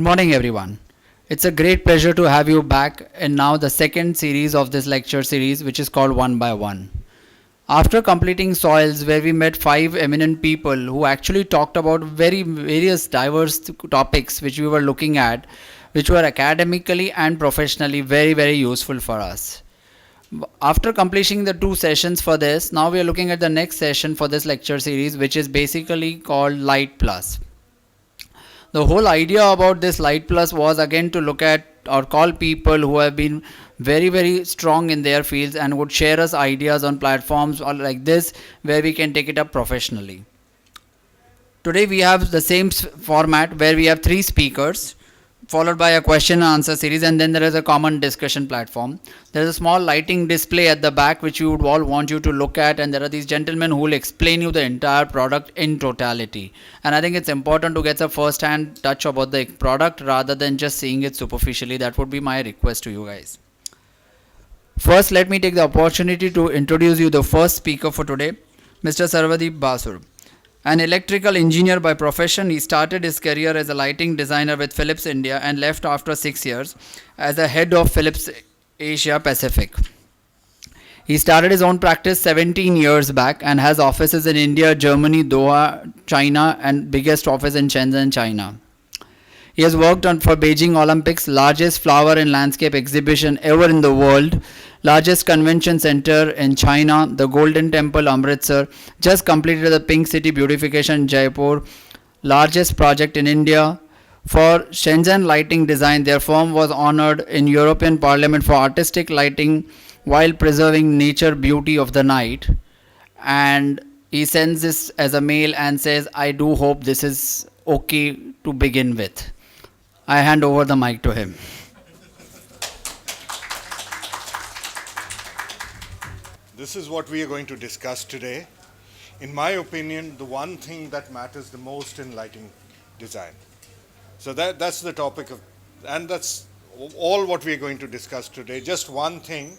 Good morning, everyone. It's a great pleasure to have you back in now the second series of this lecture series, which is called One by One. After completing Soils, where we met five eminent people who actually talked about very various diverse topics which we were looking at, which were academically and professionally very useful for us. After completing the two sessions for this, now we are looking at the next session for this lecture series, which is basically called Light Plus. The whole idea about this Light Plus was again to look at or call people who have been very strong in their fields and would share us ideas on platforms or like this where we can take it up professionally. Today we have the same format where we have three speakers followed by a question and answer series, and then there is a common discussion platform. There is a small lighting display at the back which we would all want you to look at, and there are these gentlemen who will explain you the entire product in totality. And I think it's important to get a first hand touch about the product rather than just seeing it superficially. That would be my request to you guys. First, let me take the opportunity to introduce you the first speaker for today, Mr. Sandeep Basur. An electrical engineer by profession, he started his career as a lighting designer with Philips India and left after 6 years as the head of Philips Asia Pacific. He started his own practice 17 years back and has offices in India, Germany, Doha, China, and biggest office in Shenzhen, China. He has worked on for Beijing Olympics, largest flower and landscape exhibition ever in the world, largest convention center in China, the Golden Temple Amritsar, just completed the Pink City beautification in Jaipur, largest project in India. For Shenzhen lighting design, their firm was honored in European Parliament for artistic lighting while preserving nature beauty of the night. And he sends this as a mail and says, I do hope this is okay to begin with. I hand over the mic to him. This is what we are going to discuss today. In my opinion, the one thing that matters the most in lighting design. So that's the topic of, and that's all what we are going to discuss today. Just one thing,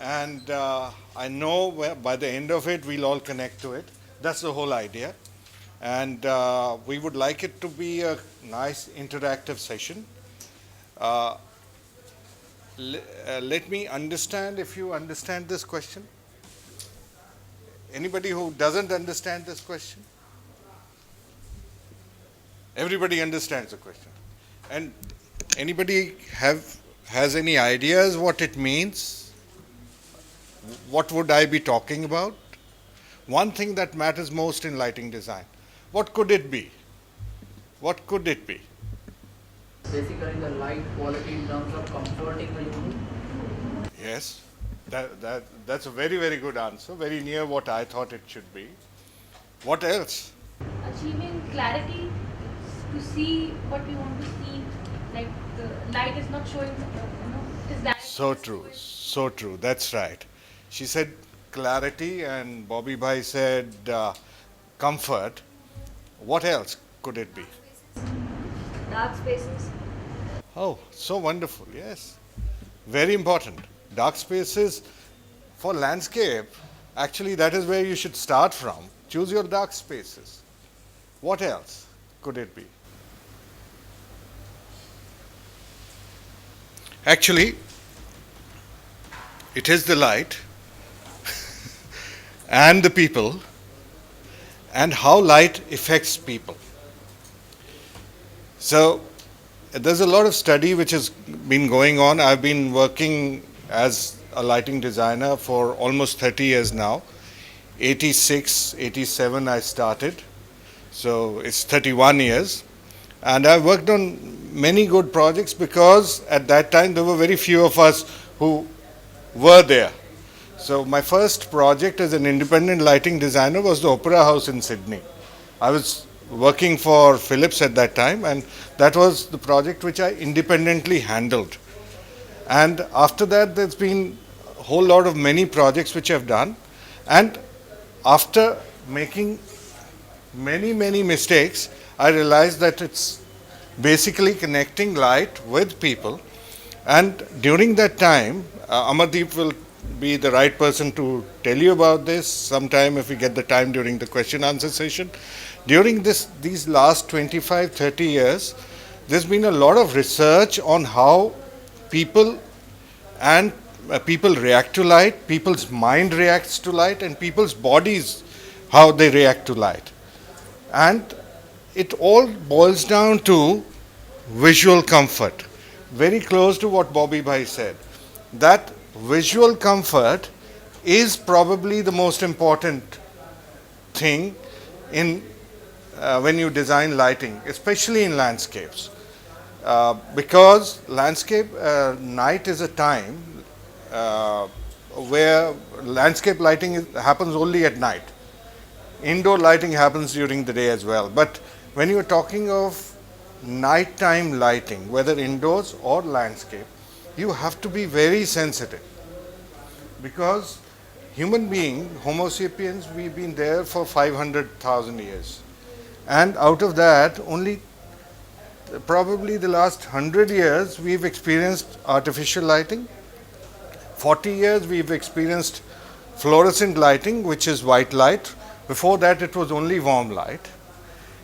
and I know by the end of it we'll all connect to it. That's the whole idea. And we would like it to be a nice interactive session. Let me understand if you understand this question. Anybody who doesn't understand this question? Everybody understands the question. And anybody has any ideas what it means? What would I be talking about? One thing that matters most in lighting design. What could it be? What could it be? Basically the light quality in terms of comforting the unit. Yes, that's a very good answer, very near what I thought it should be. What else? Achieving clarity to see what we want to see, like the light is not showing, it is that. So true, that's right. She said clarity and Bobby Bhai said comfort. What else could it be? Dark spaces. Oh, so wonderful, yes. Very important. Dark spaces for landscape, actually that is where you should start from. Choose your dark spaces. What else could it be? Actually, it is the light and the people and how light affects people. So there's a lot of study which has been going on. I've been working as a lighting designer for almost 30 years now. 86, 87 I started. So it's 31 years. And I've worked on many good projects because at that time there were very few of us who were there. So my first project as an independent lighting designer was the Opera House in Sydney. I was working for Philips at that time, and that was the project which I independently handled. And after that there's been a whole lot of many projects which I've done, and after making many mistakes, I realized that it's basically connecting light with people. And during that time, Amardeep will be the right person to tell you about this sometime if we get the time during the question answer session. During these last 25-30 years, there's been a lot of research on how people and people react to light, people's mind reacts to light, and people's bodies, how they react to light. And it all boils down to visual comfort. Very close to what Bobby Bhai said. That visual comfort is probably the most important thing in when you design lighting, especially in landscapes. Because landscape night is a time where landscape lighting happens only at night. Indoor lighting happens during the day as well. But when you are talking of nighttime lighting, whether indoors or landscape, you have to be very sensitive, because human being, Homo sapiens, we've been there for 500,000 years, and out of that only probably the last 100 years we've experienced artificial lighting. 40 years we've experienced fluorescent lighting, which is white light. Before that it was only warm light.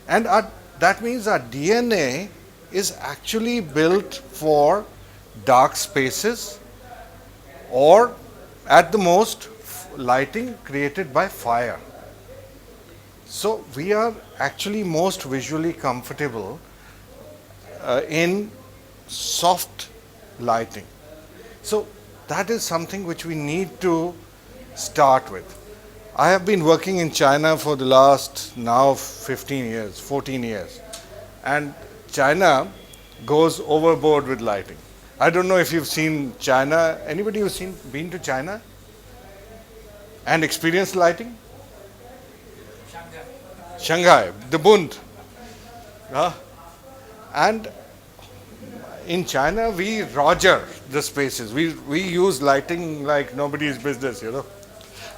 And that means our DNA is actually built for dark spaces, or at the most lighting created by fire. So we are actually most visually comfortable in soft lighting. So that is something which we need to start with. I have been working in China for the last now 15 years, 14 years, and China goes overboard with lighting. I don't know if you've seen China. Anybody who's been to China and experienced lighting? Shanghai, the Bund. And in China, we roger the spaces. We use lighting like nobody's business, you know.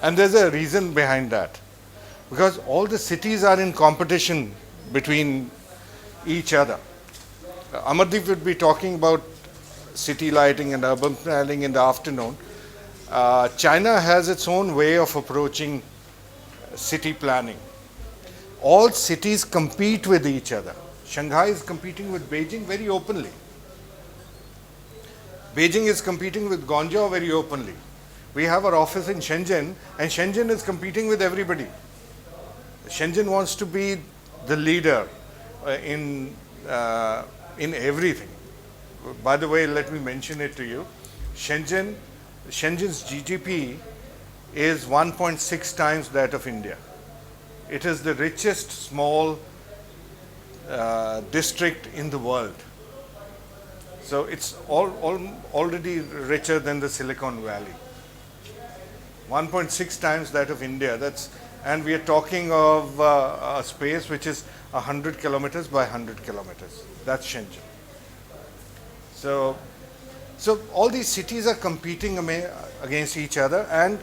And there's a reason behind that. Because all the cities are in competition between each other. Amardeep would be talking about city lighting and urban planning in the afternoon. China has its own way of approaching city planning. All cities compete with each other. Shanghai is competing with Beijing very openly. Beijing is competing with Guangzhou very openly. We have our office in Shenzhen, and Shenzhen is competing with everybody. Shenzhen wants to be the leader in everything. By the way, let me mention it to you. Shenzhen's GDP is 1.6 times that of India. It is the richest small district in the world. So it's already richer than the Silicon Valley. 1.6 times that of India. And we are talking of a space which is 100 kilometers by 100 kilometers. That's Shenzhen. So all these cities are competing against each other, and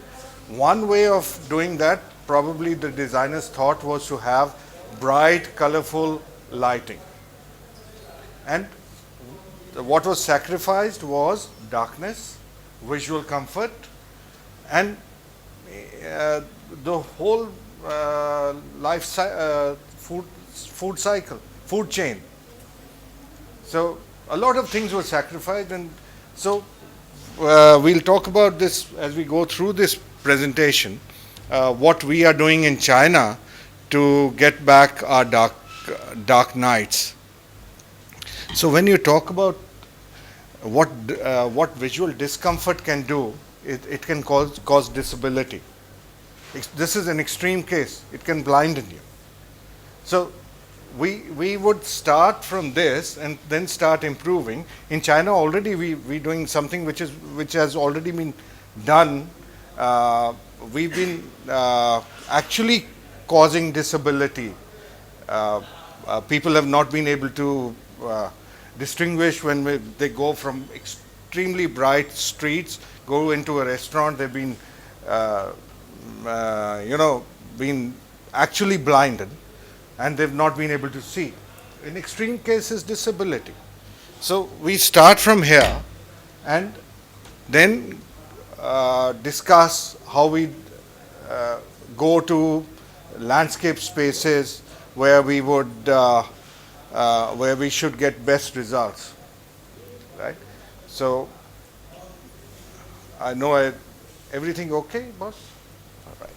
one way of doing that, probably the designers thought, was to have bright, colorful lighting. And what was sacrificed was darkness, visual comfort, and the whole food cycle, food chain. So a lot of things were sacrificed, and so we'll talk about this as we go through this presentation, what we are doing in China to get back our dark nights. So when you talk about what visual discomfort can do, it can cause disability. This is an extreme case. It can blinden you. So we would start from this and then start improving. In China already we're doing something which has already been done. We've been actually causing disability. People have not been able to distinguish when they go from extremely bright streets, go into a restaurant. They've been been actually blinded, and they've not been able to see. In extreme cases, disability. So we start from here and then discuss how we go to landscape spaces where we would where we should get best results, right? So I know everything okay, boss? All right.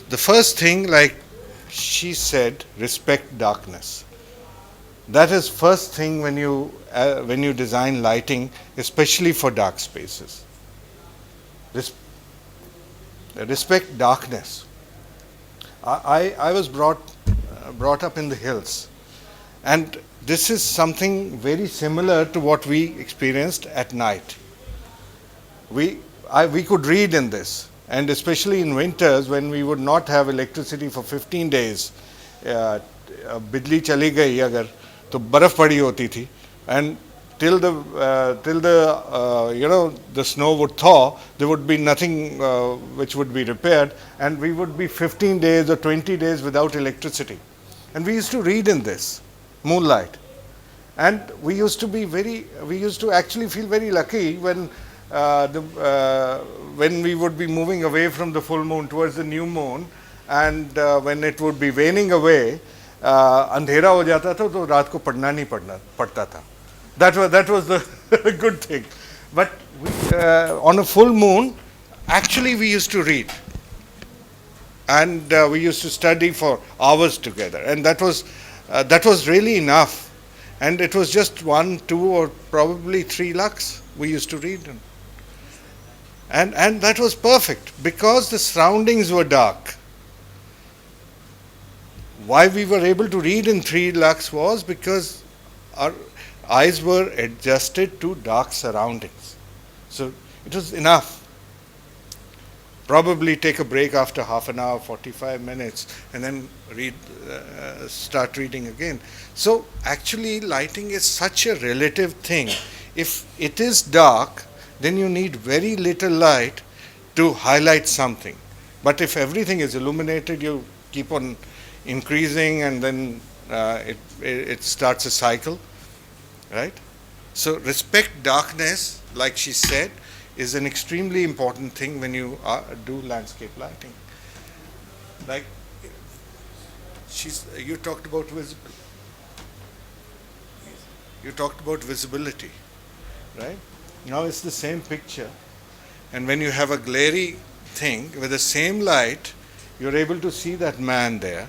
The first thing, like she said, respect darkness. That is first thing when you design lighting, especially for dark spaces. Respect darkness. I was brought up in the hills, and this is something very similar to what we experienced at night. We could read in this, and especially in winters when we would not have electricity for 15 days, बिजली चली गई अगर तो बर्फ पड़ी होती थी, and till the snow would thaw, there would be nothing which would be repaired, and we would be 15 days or 20 days without electricity. And we used to read in this moonlight, and we used to actually feel very lucky when when we would be moving away from the full moon towards the new moon, and when it would be waning away, अंधेरा हो जाता था तो रात को पढ़ना नहीं पड़ता था. That was the good thing. But on a full moon, actually we used to read, and we used to study for hours together, and that was really enough. And it was just 1, 2, or probably 3 lux we used to read. And that was perfect because the surroundings were dark. Why we were able to read in 3 lux was because our eyes were adjusted to dark surroundings. So it was enough. Probably take a break after half an hour, 45 minutes, and then start reading again. So actually lighting is such a relative thing. If it is dark, then you need very little light to highlight something. But if everything is illuminated, you keep on increasing, and then it starts a cycle, right? So respect darkness, like she said, is an extremely important thing when you do landscape lighting. Like you talked about visibility, right? Now it's the same picture, and when you have a glary thing with the same light, you're able to see that man there,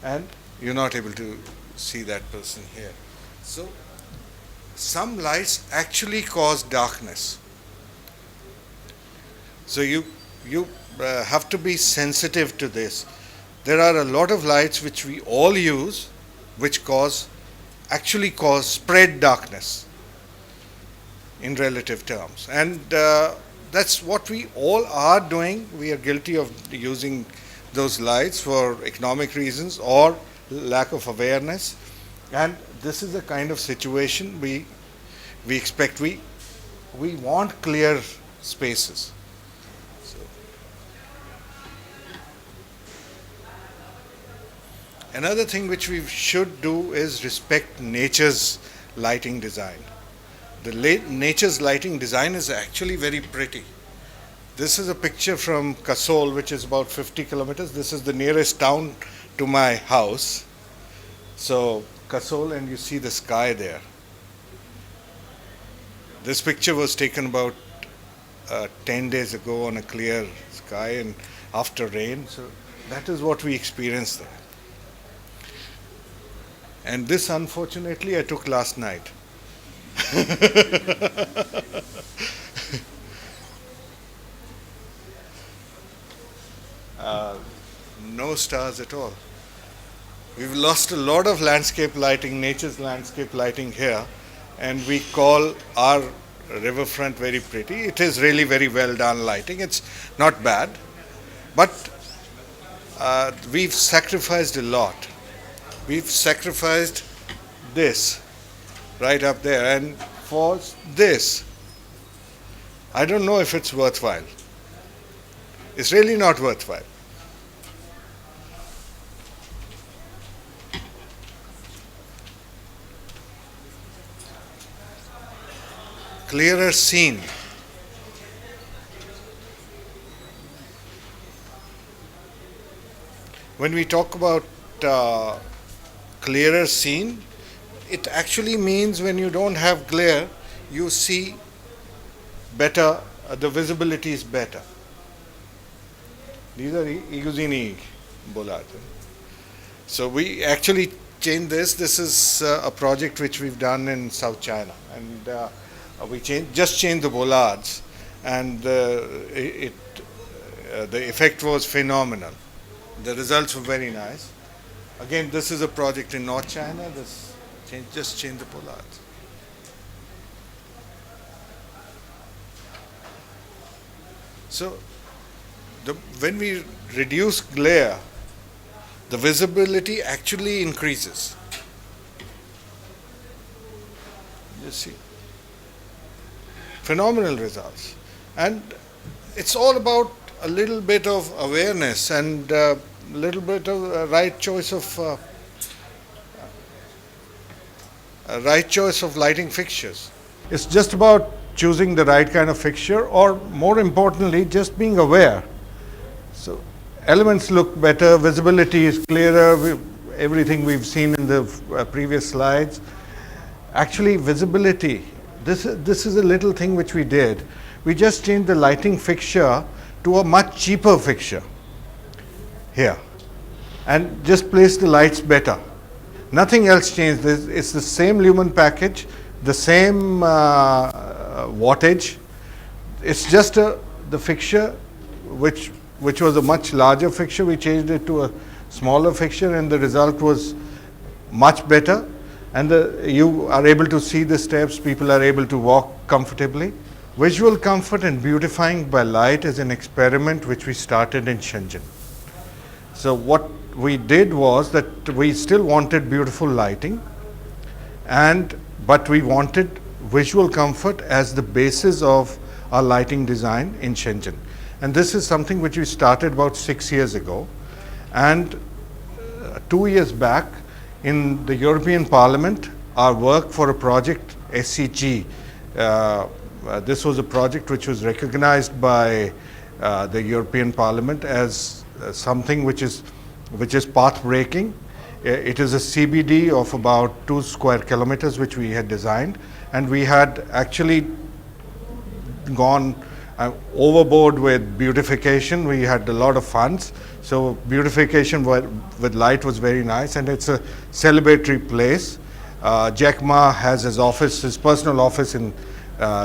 and you're not able to see that person here. So some lights actually cause darkness. So you have to be sensitive to this. There are a lot of lights which we all use, which actually cause spread darkness in relative terms, and that's what we all are doing. We are guilty of using those lights for economic reasons or lack of awareness, and this is the kind of situation we expect. We want clear spaces. Another thing which we should do is respect nature's lighting design. Nature's lighting design is actually very pretty. This is a picture from Kasol, which is about 50 kilometers. This is the nearest town to my house. So Kasol, and you see the sky there. This picture was taken about 10 days ago on a clear sky and after rain. So that is what we experienced there. And this, unfortunately, I took last night. No stars at all. We've lost a lot of landscape lighting, nature's landscape lighting here, and we call our riverfront very pretty. It is really very well done lighting. It's not bad, but we've sacrificed a lot. We've sacrificed this right up there, and for this, I don't know if it's worthwhile. It's really not worthwhile. Clearer scene. when we talk about clearer scene, it actually means when you don't have glare, you see better, the visibility is better. These are Iguzini bollards. So we actually changed this. This is a project which we've done in South China, and we just changed the bollards, and the effect was phenomenal. The results were very nice. Again, this is a project in North China. Just change the bollards. So when we reduce glare, the visibility actually increases. You see, phenomenal results. And it's all about a little bit of awareness and a little bit of right choice of lighting fixtures. It's just about choosing the right kind of fixture, or more importantly, just being aware. So elements look better, visibility is clearer, everything we've seen in the previous slides. Actually, visibility, this is a little thing which we did. We just changed the lighting fixture to a much cheaper fixture here, and just placed the lights better. Nothing else changed. It's the same lumen package, the same wattage. It's just the fixture which was a much larger fixture. We changed it to a smaller fixture, and the result was much better. And you are able to see the steps. People are able to walk comfortably. Visual comfort and beautifying by light is an experiment which we started in Shenzhen. So what we did was that we still wanted beautiful lighting, but we wanted visual comfort as the basis of our lighting design in Shenzhen. And this is something which we started about 6 years ago. And 2 years back in the European Parliament, our work for a project, SCG, this was a project which was recognized by the European Parliament as something which is path breaking. It is a CBD of about 2 square kilometers which we had designed, and we had actually gone overboard with beautification. We had a lot of funds, so beautification with light was very nice, and it's a celebratory place. Jack Ma has his personal office in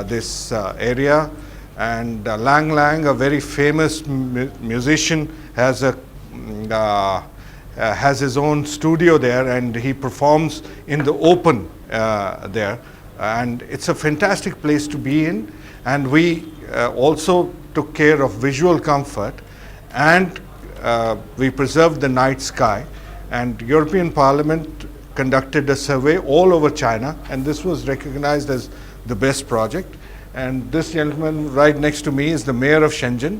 this area, and Lang Lang, a very famous musician, has his own studio there, and he performs in the open there, and it's a fantastic place to be in. And we also took care of visual comfort, and we preserved the night sky. And European Parliament conducted a survey all over China, and this was recognized as the best project. And this gentleman right next to me is the mayor of Shenzhen.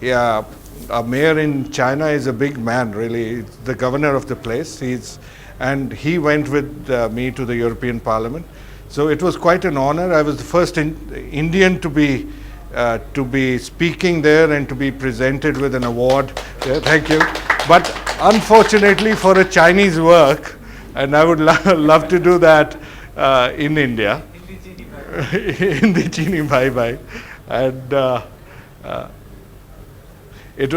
Yeah, a mayor in China is a big man, really. It's the governor of the place. And he went with me to the European Parliament. So it was quite an honor. I was the first Indian to be speaking there and to be presented with an award. Yeah, thank you. But unfortunately for a Chinese work, and I would love to do that in India. Hindi Chini bye bye. And it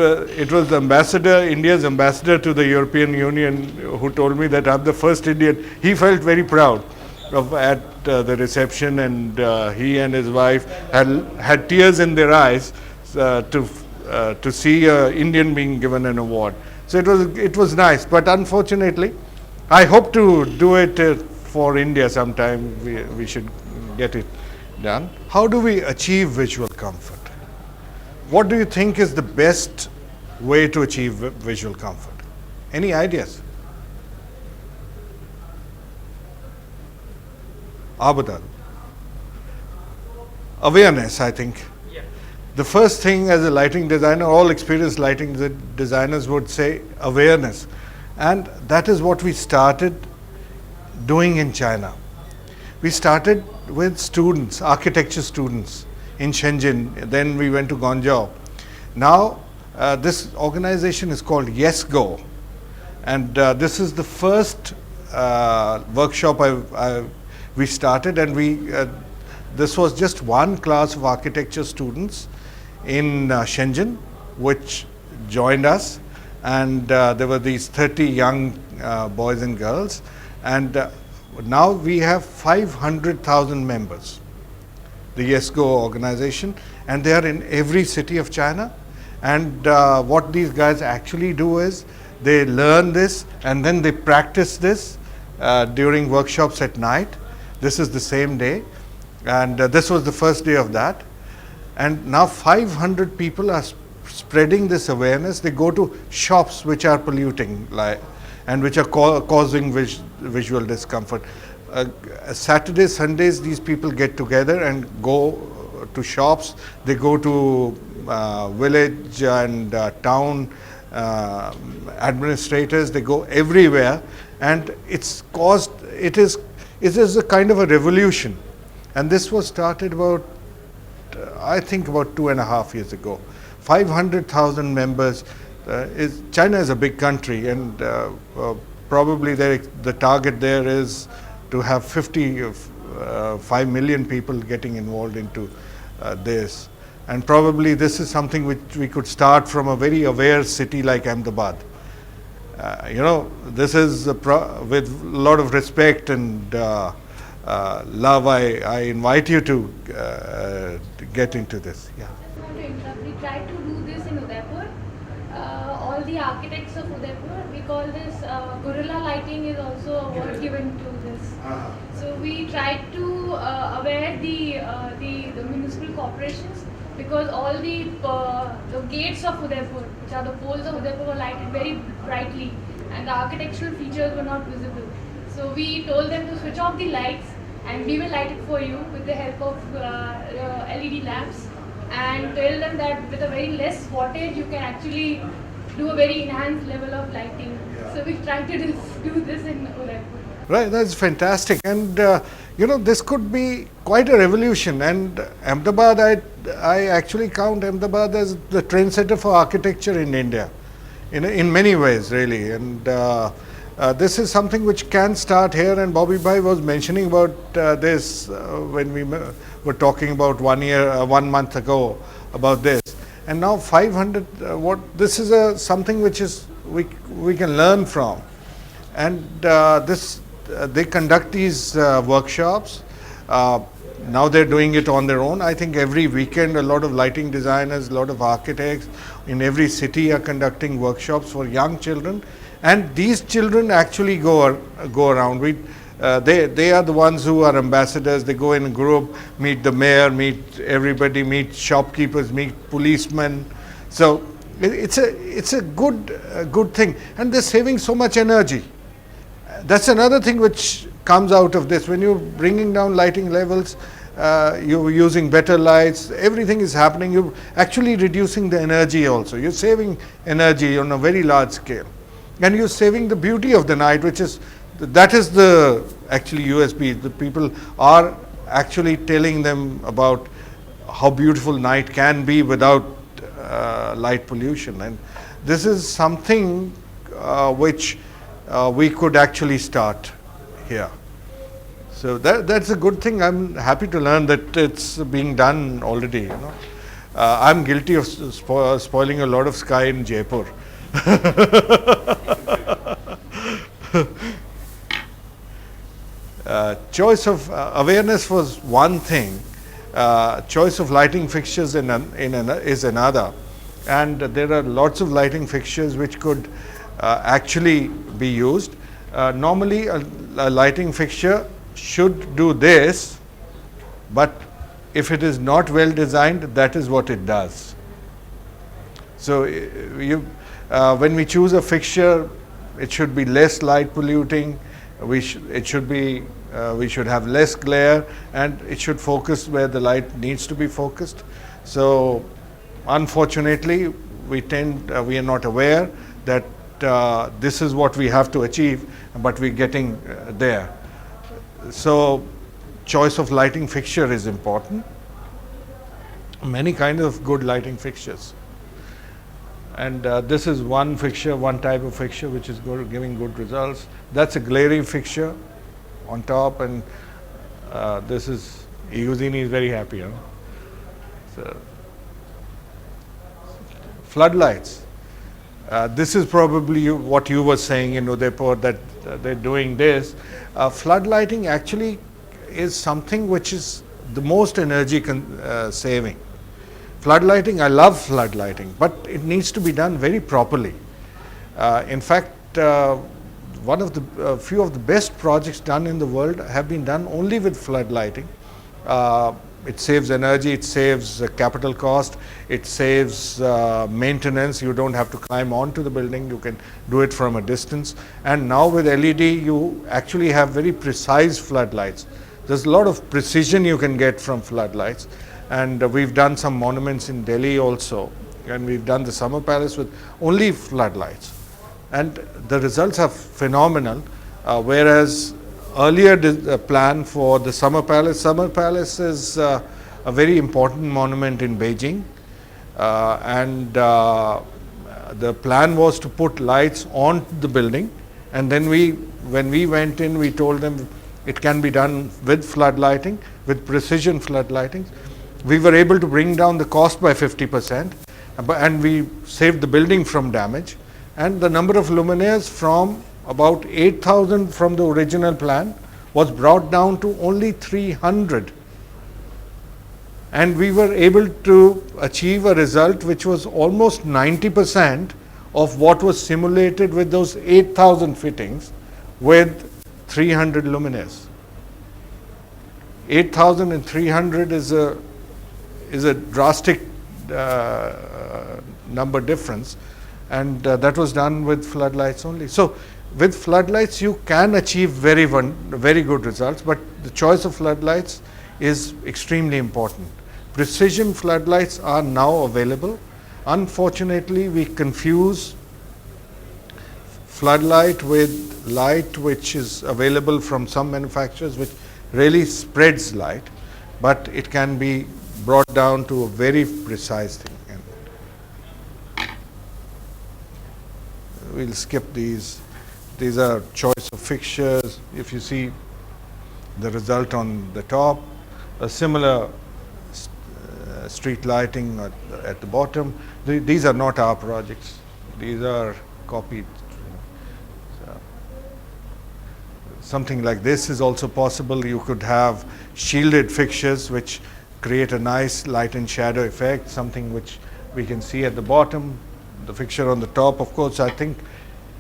was the ambassador, India's ambassador to the European Union, who told me that I'm the first Indian. He felt very proud at the reception, and he and his wife had tears in their eyes to see an Indian being given an award. So it was nice, but unfortunately, I hope to do it for India sometime. We should get it done. How do we achieve visual comfort? What do you think is the best way to achieve visual comfort? Any ideas? Abadal. Awareness, I think. Yeah. The first thing as a lighting designer, all experienced lighting designers would say awareness. And that is what we started doing in China. We started with students, architecture students in Shenzhen. Then we went to Guangzhou. Now, this organization is called YesGo. And this is the first workshop we started, and this was just one class of architecture students in Shenzhen, which joined us, and there were these 30 young boys and girls, and now we have 500,000 members, the YesGo organization, and they are in every city of China. And what these guys actually do is they learn this and then they practice this during workshops at night. This is the same day, and this was the first day of that. And now 500 people are spreading this awareness. They go to shops which are polluting and which are causing visual discomfort. Saturdays, Sundays, these people get together and go to shops. They go to village and town administrators. They go everywhere, and it is a kind of a revolution. And this was started about I think about 2.5 years ago. 500,000 members. China is a big country, and probably the target there is to have 5 million people getting involved into this. And probably this is something which we could start from a very aware city like Ahmedabad. This is with a lot of respect and love. I invite you to get into this. Yeah. Just want to interrupt. We tried to do this in Udaipur. All the architects of Udaipur, we call this guerrilla lighting is also a word given to this. So we tried to aware the municipal corporations, because all the gates of Udaipur, which are the poles of Udaipur, were lighted very brightly, and the architectural features were not visible. So we told them to switch off the lights, and we will light it for you with the help of LED lamps, and tell them that with a very less wattage you can actually do a very enhanced level of lighting. Yeah. So we tried to do this in Udaipur. Right, that's fantastic. And this could be quite a revolution. And Ahmedabad, I actually count Ahmedabad as the trendsetter for architecture in India, in many ways, really. And this is something which can start here. And Bobby Bhai was mentioning about this when we were talking about 1 month ago about this. And now 500. This is something which is we can learn from. And they conduct these workshops. Now they're doing it on their own. I think every weekend a lot of lighting designers, a lot of architects in every city are conducting workshops for young children. And these children actually go around. They are the ones who are ambassadors. They go in a group, meet the mayor, meet everybody, meet shopkeepers, meet policemen. So it's a good thing, and they're saving so much energy. That's another thing which comes out of this. When you're bringing down lighting levels, you're using better lights, everything is happening. You're actually reducing the energy also. You're saving energy on a very large scale. And you're saving the beauty of the night, that is the actually USP. The people are actually telling them about how beautiful night can be without light pollution. And this is something which we could actually start here. So that's a good thing. I'm happy to learn that it's being done already. I'm guilty of spoiling a lot of sky in Jaipur. Choice of awareness was one thing. Choice of lighting fixtures is another. And there are lots of lighting fixtures which could actually be used. Normally a lighting fixture should do this, but if it is not well designed, that is what it does. So when we choose a fixture, it should be less light polluting. We should have less glare, and it should focus where the light needs to be focused. So unfortunately, we are not aware that this is what we have to achieve, but we're getting there. So choice of lighting fixture is important. Many kinds of good lighting fixtures. And this is one fixture, one type of fixture which is giving good results. That's a glare fixture on top, and this is Iuzini is very happy. Huh? So, floodlights. This is probably what you were saying in Udaipur, that they're doing this. Floodlighting actually is something which is the most energy saving. Floodlighting, I love floodlighting, but it needs to be done very properly. In fact, one of the few of the best projects done in the world have been done only with floodlighting. It saves energy, it saves capital cost, it saves maintenance. You don't have to climb onto the building, you can do it from a distance. And now with LED, you actually have very precise floodlights. There's a lot of precision you can get from floodlights. And we've done some monuments in Delhi also, and we've done the Summer Palace with only floodlights. And the results are phenomenal, whereas earlier plan for the Summer Palace is a very important monument in Beijing, and the plan was to put lights on the building, and then when we went in, we told them it can be done with floodlighting, with precision floodlighting. We were able to bring down the cost by 50%, and we saved the building from damage, and the number of luminaires from about 8,000 from the original plan was brought down to only 300, and we were able to achieve a result which was almost 90% of what was simulated with those 8,000 fittings with 300 luminaires. 8,300 is a drastic number difference, and that was done with floodlights only. So with floodlights you can achieve very good results, but the choice of floodlights is extremely important. Precision floodlights are now available. Unfortunately, we confuse floodlight with light which is available from some manufacturers, which really spreads light, but it can be brought down to a very precise thing. And we'll skip these. These are choice of fixtures. If you see the result on the top, a similar street lighting at the bottom. These are not our projects. These are copied. So something like this is also possible. You could have shielded fixtures which create a nice light and shadow effect, something which we can see at the bottom, the fixture on the top. Of course, I think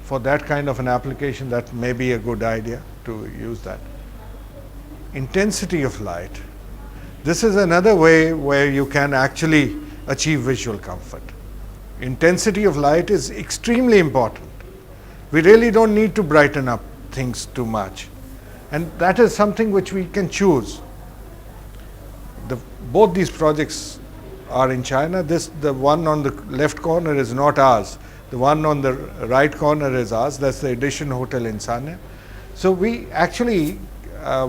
for that kind of an application, that may be a good idea to use that. Intensity of light. This is another way where you can actually achieve visual comfort. Intensity of light is extremely important. We really don't need to brighten up things too much, and that is something which we can choose. Both these projects are in China. The one on the left corner is not ours. The one on the right corner is ours. That's the Edition Hotel in Sanya. So we actually,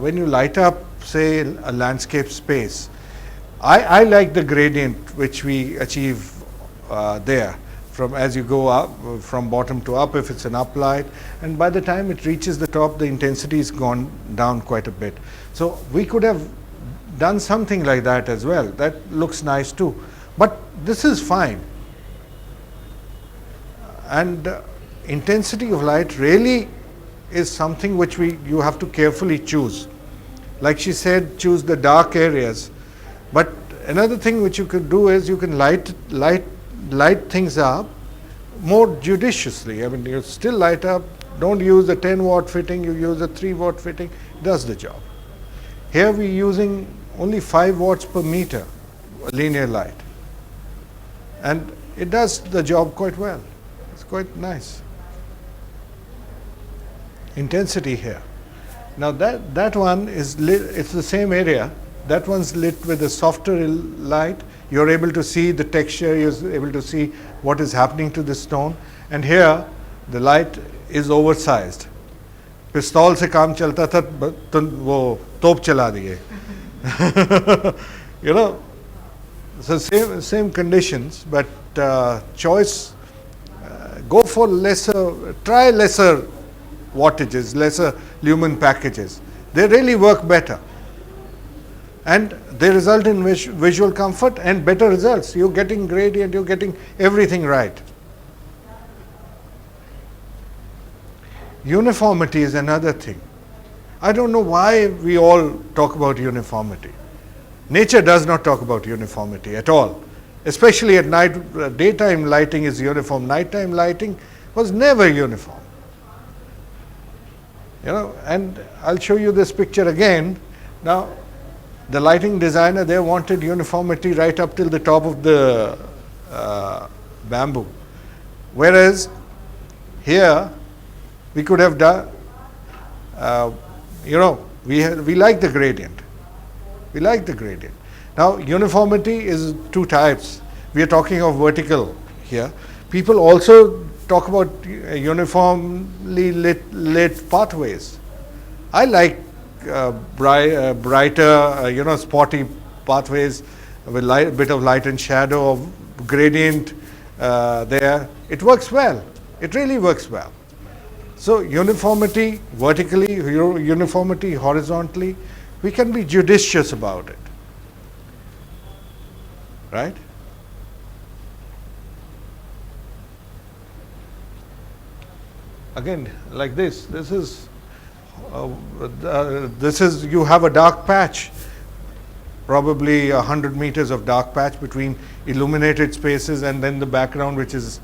when you light up, say, a landscape space, I like the gradient which we achieve there, from as you go up, from bottom to up, if it's an uplight, and by the time it reaches the top, the intensity is gone down quite a bit. So we could have done something like that as well. That looks nice too, but this is fine. And intensity of light really is something which you have to carefully choose. Like she said, choose the dark areas. But another thing which you could do is you can light things up more judiciously. I mean, you still light up. Don't use a 10-watt fitting. You use a 3-watt fitting. It does the job. Here we're using only 5 watts per meter linear light, and it does the job quite well. It's quite nice. Intensity here. Now that one is lit, it's the same area. That one's lit with a softer light. You're able to see the texture, you're able to see what is happening to the stone. And here the light is oversized. पिस्तौल से काम चलता था तो वो तोप चला दिए. You know, so same conditions, but choice go for try lesser wattages, lesser lumen packages. They really work better. And they result in visual comfort and better results. You're getting gradient, you're getting everything right. Uniformity is another thing. I don't know why we all talk about uniformity. Nature does not talk about uniformity at all. Especially at night, daytime lighting is uniform. Nighttime lighting was never uniform. And I'll show you this picture again. Now, the lighting designer, they wanted uniformity right up till the top of the bamboo. Whereas here, we could have done, we like the gradient. We like the gradient. Now, uniformity is two types. We are talking of vertical here. People also talk about uniformly lit pathways. I like brighter, spotty pathways with a bit of light and shadow, of gradient there. It works well. It really works well. So uniformity vertically, uniformity horizontally, we can be judicious about it. Right? Again, like this is you have a dark patch, probably 100 meters of dark patch between illuminated spaces, and then the background, which is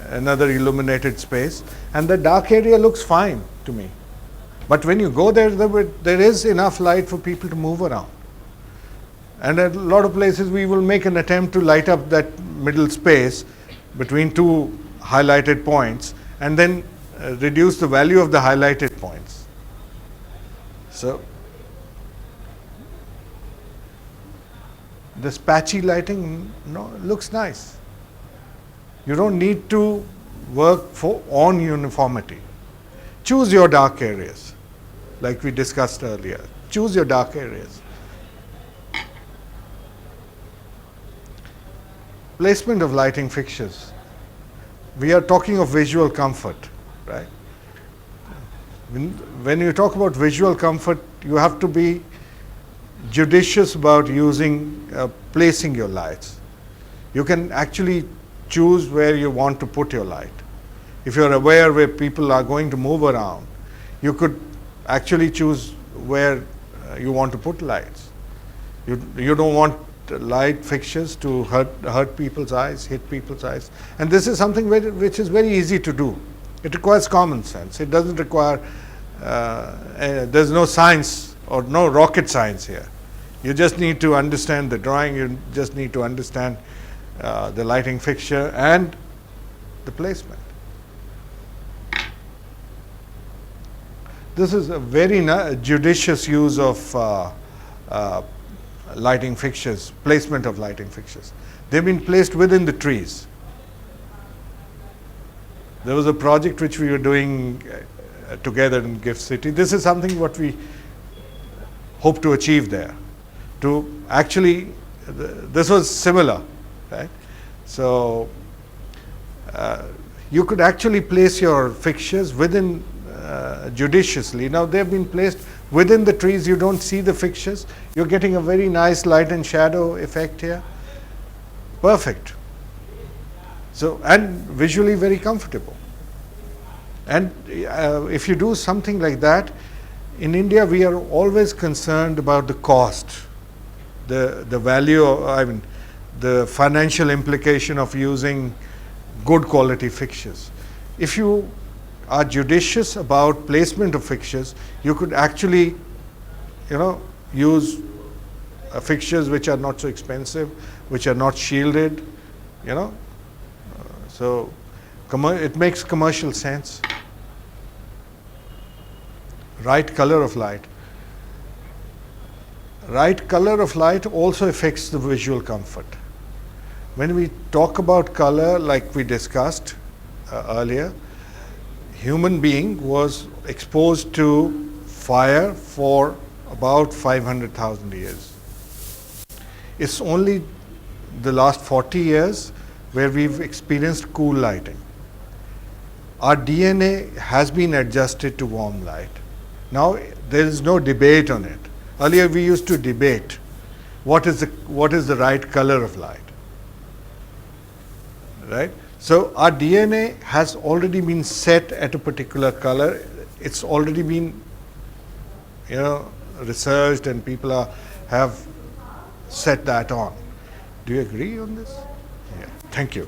another illuminated space, and the dark area looks fine to me. But when you go there, there is enough light for people to move around. And at a lot of places we will make an attempt to light up that middle space between two highlighted points, and then reduce the value of the highlighted points. So this patchy lighting looks nice. You don't need to work on uniformity. Choose your dark areas, like we discussed earlier. Choose your dark areas. Placement of lighting fixtures. We are talking of visual comfort, right? When you talk about visual comfort, you have to be judicious about placing your lights. You can actually choose where you want to put your light. If you're aware where people are going to move around, you could actually choose where you want to put lights. You don't want light fixtures to hurt people's eyes, hit people's eyes. And this is something which is very easy to do. It requires common sense. It doesn't require, there's no science or no rocket science here. You just need to understand the drawing, you just need to understand the lighting fixture and the placement. This is a very judicious use of lighting fixtures, placement of lighting fixtures. They've been placed within the trees. There was a project which we were doing together in Gift City. This is something what we hope to achieve there. To actually, this was similar, right? So you could actually place your fixtures within judiciously. Now they've been placed within the trees. You don't see the fixtures. You're getting a very nice light and shadow effect here. Perfect. So, and visually very comfortable. And if you do something like that, in India we are always concerned about the cost, the value, the financial implication of using good quality fixtures. If you are judicious about placement of fixtures, you could actually, use fixtures which are not so expensive, which are not shielded, so it makes commercial sense. Right color of light. Right color of light also affects the visual comfort. When we talk about color, like we discussed earlier, human being was exposed to fire for about 500,000 years. It's only the last 40 years where we've experienced cool lighting. Our DNA has been adjusted to warm light. Now there is no debate on it. Earlier we used to debate what is the right color of light, right? So our DNA has already been set at a particular color. It's already been, researched, and people have set that on. Do you agree on this? Yeah. Thank you.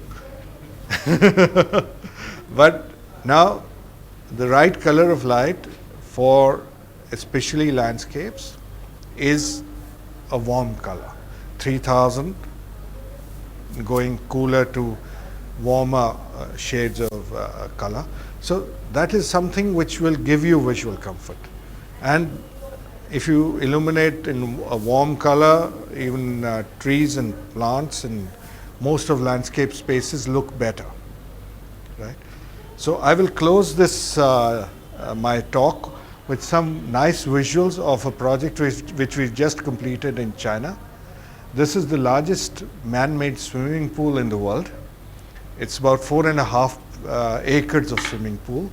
But now the right color of light for especially landscapes is a warm color, 3000 going cooler to warmer shades of color. So that is something which will give you visual comfort. And if you illuminate in a warm color, even trees and plants and most of landscape spaces look better, right? So I will close this my talk with some nice visuals of a project which we just completed in China. This is the largest man-made swimming pool in the world. It's about 4.5 acres of swimming pool,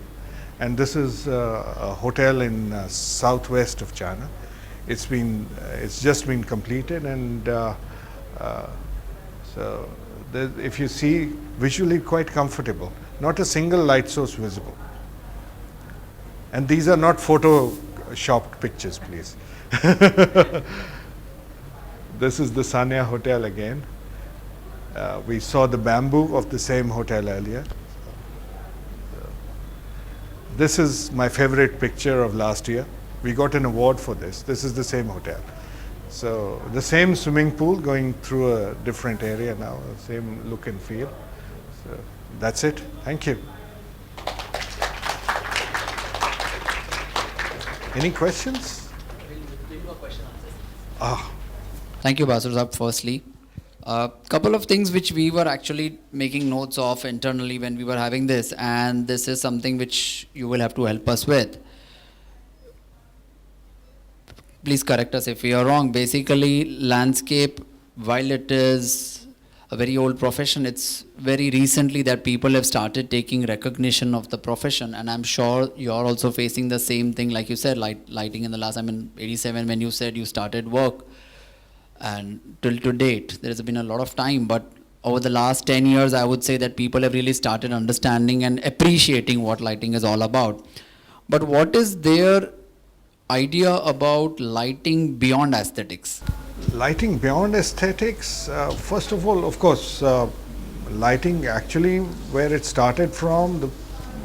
and this is a hotel in southwest of China. It's just been completed, and so if you see, visually quite comfortable. Not a single light source visible. And these are not photoshopped pictures, please. This is the Sanya Hotel again. We saw the bamboo of the same hotel earlier. This is my favorite picture of last year. We got an award for this. This is the same hotel. So the same swimming pool going through a different area now, same look and feel. So that's it. Thank you. Any questions? Thank you, Basur Saab, firstly. A couple of things which we were actually making notes of internally when we were having this, and this is something which you will have to help us with. Please correct us if we are wrong. Basically, landscape, while it is a very old profession, it's very recently that people have started taking recognition of the profession, and I'm sure you're also facing the same thing, like you said, lighting in the last, 87 when you said you started work, and till to date, there has been a lot of time, but over the last 10 years, I would say that people have really started understanding and appreciating what lighting is all about. But what is their idea about lighting beyond aesthetics? Lighting beyond aesthetics, first of all, of course, lighting actually where it started from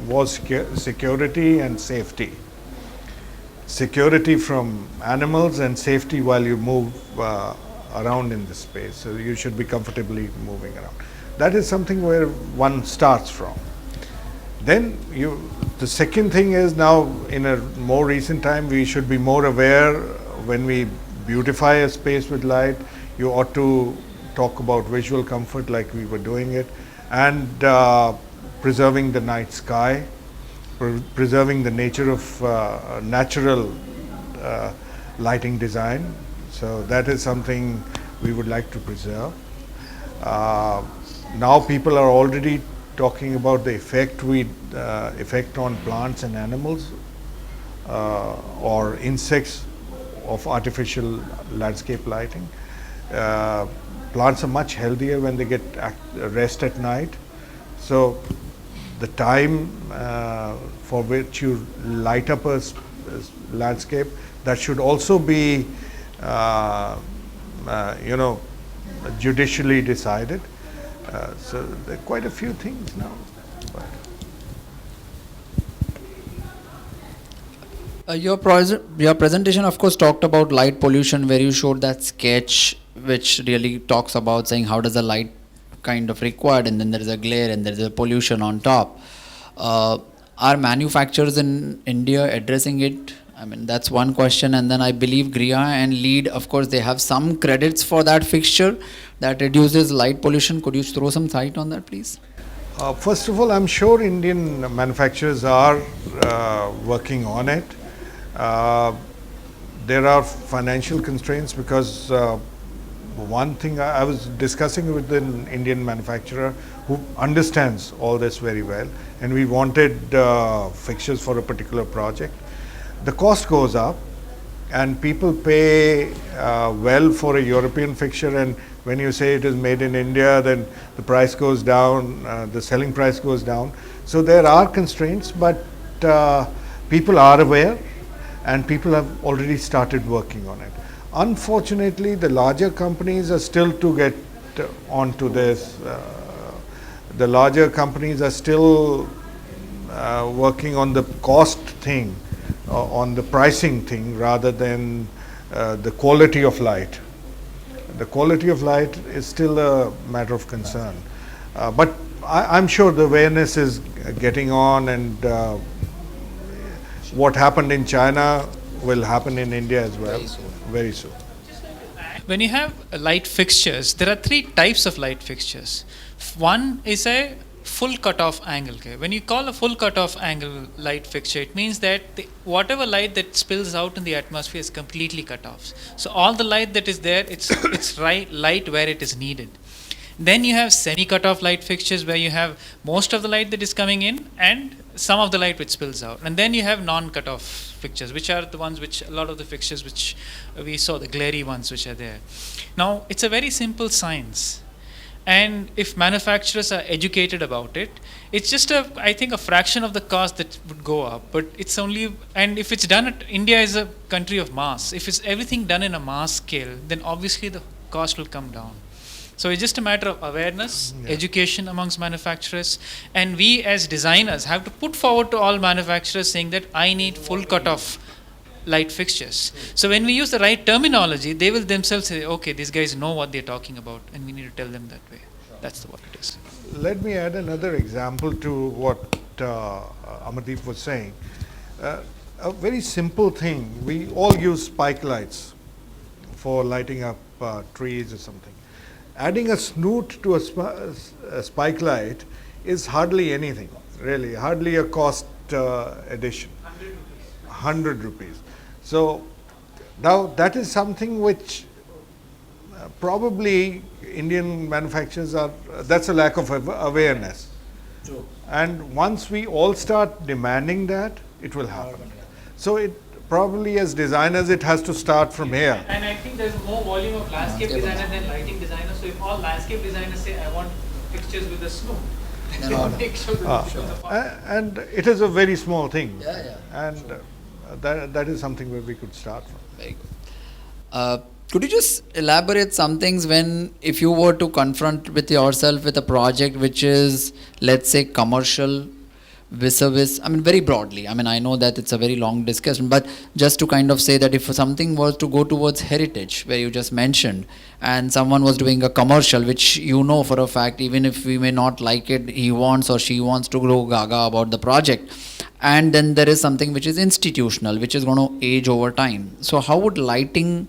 was security and safety. Security from animals and safety while you move around in the space. So you should be comfortably moving around. That is something where one starts from. Then the second thing is, now in a more recent time, we should be more aware when we beautify a space with light. You ought to talk about visual comfort like we were doing it, and preserving the night sky, preserving the nature of natural lighting design. So that is something we would like to preserve. Now people are already talking about the effect on plants and animals or insects of artificial landscape lighting. Plants are much healthier when they get rest at night. So the time for which you light up a landscape, that should also be judicially decided. So there are quite a few things now. Your presentation, of course, talked about light pollution, where you showed that sketch which really talks about saying how does the light kind of required, and then there is a glare and there is a pollution on top. Are manufacturers in India addressing it? I mean, that's one question. And then I believe GRIA and LEED, of course, they have some credits for that fixture that reduces light pollution. Could you throw some light on that, please? First of all, I'm sure Indian manufacturers are working on it. There are financial constraints because one thing I was discussing with an Indian manufacturer who understands all this very well, and we wanted fixtures for a particular project. The cost goes up, and people pay well for a European fixture, and when you say it is made in India, then the price goes down, the selling price goes down. So there are constraints, but people are aware, and people have already started working on it. Unfortunately, the larger companies are still to get onto this. The larger companies are still working on the cost thing, on the pricing thing, rather than the quality of light. The quality of light is still a matter of concern. But I'm sure the awareness is getting on, and what happened in China will happen in India as well very soon. When you have light fixtures, there are three types of light fixtures. One is a full cutoff angle. Okay? When you call a full cutoff angle light fixture, it means that whatever light that spills out in the atmosphere is completely cut off. So all the light that is there, it's light where it is needed. Then you have semi-cut-off light fixtures where you have most of the light that is coming in and some of the light which spills out. And then you have non-cut-off fixtures, which are the ones which a lot of the fixtures which we saw, the glary ones which are there. Now, it's a very simple science. And if manufacturers are educated about it, it's just I think a fraction of the cost that would go up. But it's only, and if it's done India is a country of mass. If it's everything done in a mass scale, then obviously the cost will come down. So it's just a matter of awareness, education amongst manufacturers, and we as designers have to put forward to all manufacturers saying that I need full cutoff light fixtures. So when we use the right terminology, they will themselves say, okay, these guys know what they're talking about, and we need to tell them that way. That's what it is. Let me add another example to what Amardeep was saying. A very simple thing, we all use spike lights for lighting up trees or something. Adding a snoot to a spike light is hardly anything, really, hardly a cost addition. 100 rupees. So now that is something which probably Indian manufacturers are, that's a lack of awareness. True. And once we all start demanding that, it will happen. So it probably, as designers, it has to start from here. And I think there's more volume of landscape designers than lighting designers. So if all landscape designers say, I want fixtures with a snoot, they will make sure that and it is a very small thing. Yeah. And that is something where we could start from. Very good. Could you just elaborate some things if you were to confront with yourself with a project which is, let's say, commercial vis-a-vis, I mean, very broadly. I mean, I know that it's a very long discussion, but just to kind of say that if something was to go towards heritage, where you just mentioned, and someone was doing a commercial, which you know for a fact, even if we may not like it, he wants or she wants to grow gaga about the project. And then there is something which is institutional, which is going to age over time. So how would lighting,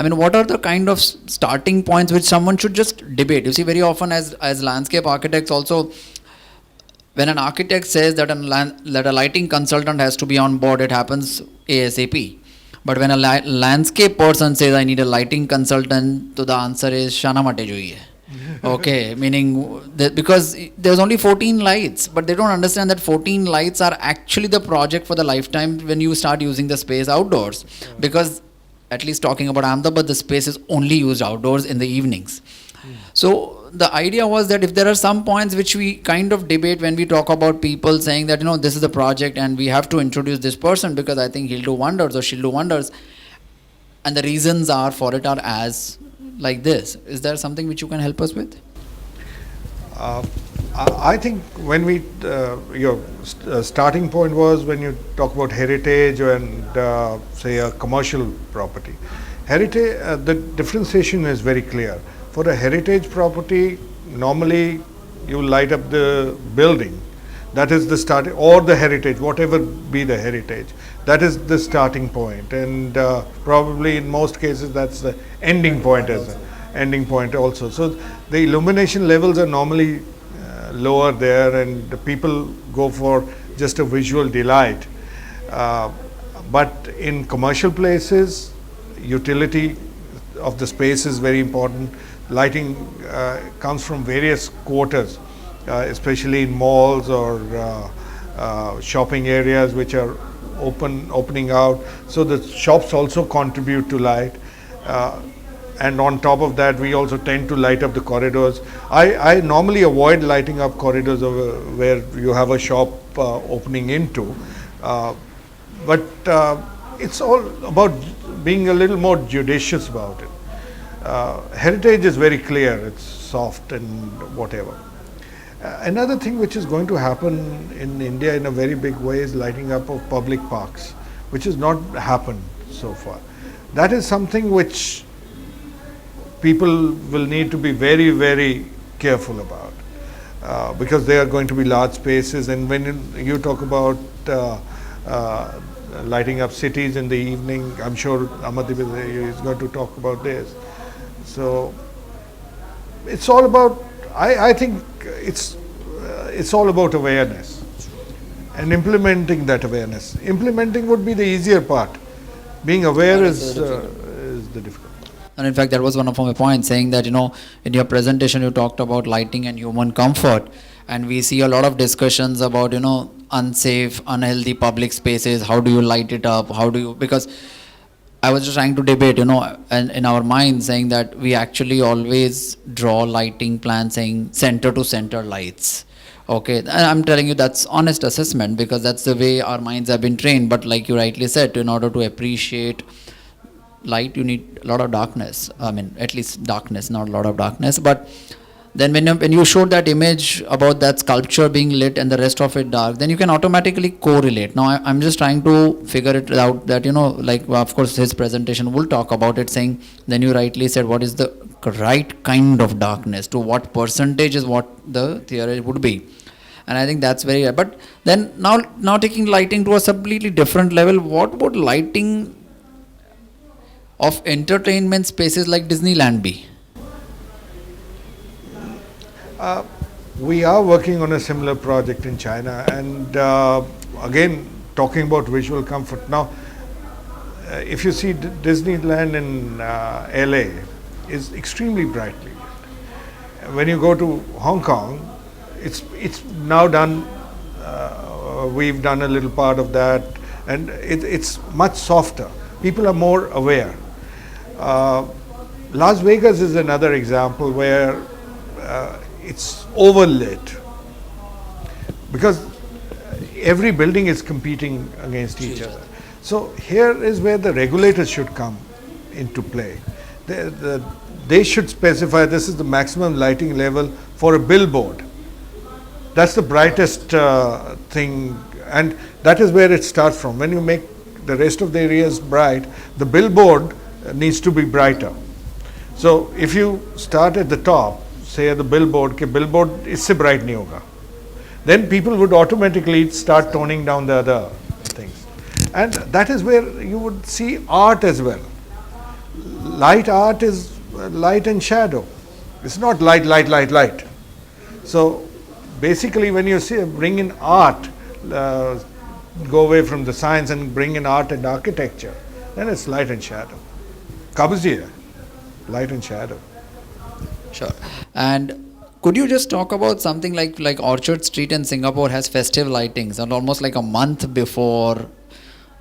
I mean, what are the kind of starting points which someone should just debate? You see, very often as landscape architects also, when an architect says that a lighting consultant has to be on board, it happens ASAP. But when a landscape person says, I need a lighting consultant, so the answer is, Shana mate joiye. Okay, meaning because there's only 14 lights, but they don't understand that 14 lights are actually the project for the lifetime when you start using the space outdoors. Because at least talking about Ahmedabad, the space is only used outdoors in the evenings. So the idea was that if there are some points which we kind of debate when we talk about people saying that, this is the project and we have to introduce this person because I think he'll do wonders or she'll do wonders, and the reasons are for it are as like this. Is there something which you can help us with? I think when your starting point was when you talk about heritage and say a commercial property. Heritage, the differentiation is very clear. For a heritage property, normally you light up the building. That is the starting, or the heritage, whatever be the heritage. That is the starting point, and probably in most cases that's the ending point also. So the illumination levels are normally lower there, and the people go for just a visual delight. But in commercial places, utility of the space is very important. Lighting comes from various quarters, especially in malls or shopping areas which are opening out. So the shops also contribute to light. And on top of that, we also tend to light up the corridors. I normally avoid lighting up corridors where you have a shop opening into. But it's all about being a little more judicious about it. Heritage is very clear, it's soft and whatever. Another thing which is going to happen in India in a very big way is lighting up of public parks, which has not happened so far. That is something which people will need to be very, very careful about, because they are going to be large spaces. And when you talk about lighting up cities in the evening, I'm sure Amardeep is going to talk about this. So it's all about, I think it's all about awareness and implementing that awareness. Implementing would be the easier part. Being aware is the difficult. And in fact, that was one of my points, saying that, in your presentation you talked about lighting and human comfort, and we see a lot of discussions about, unsafe, unhealthy public spaces. How do you light it up? Because I was just trying to debate, and in our mind, saying that we actually always draw lighting plans saying center to center lights. Okay, and I'm telling you that's honest assessment, because that's the way our minds have been trained. But like you rightly said, in order to appreciate light, you need a lot of darkness. I mean, at least darkness, not a lot of darkness. But then when you showed that image about that sculpture being lit and the rest of it dark, then you can automatically correlate. Now I'm just trying to figure it out that, of course his presentation will talk about it, saying, then you rightly said what is the right kind of darkness, to what percentage is what the theory would be. And I think that's very, but then now taking lighting to a completely different level, what would lighting of entertainment spaces like Disneyland be? We are working on a similar project in China, and again talking about visual comfort. Now, if you see Disneyland in LA is extremely brightly lit. When you go to Hong Kong, it's now done. We've done a little part of that, and it's much softer. People are more aware. Las Vegas is another example where it's overlit, because every building is competing against each other. So here is where the regulators should come into play. They should specify this is the maximum lighting level for a billboard. That's the brightest thing, and that is where it starts from. When you make the rest of the areas bright, the billboard needs to be brighter. So if you start at the top, say at the billboard इससे bright नहीं होगा, then people would automatically start toning down the other things. And that is where you would see art as well. Light art is light and shadow. It's not light. So basically when you bring in art, go away from the science and bring in art and architecture, then it's light and shadow. Kabzi hai, light and shadow. Sure. And could you just talk about something like Orchard Street in Singapore has festive lightings, and almost like a month before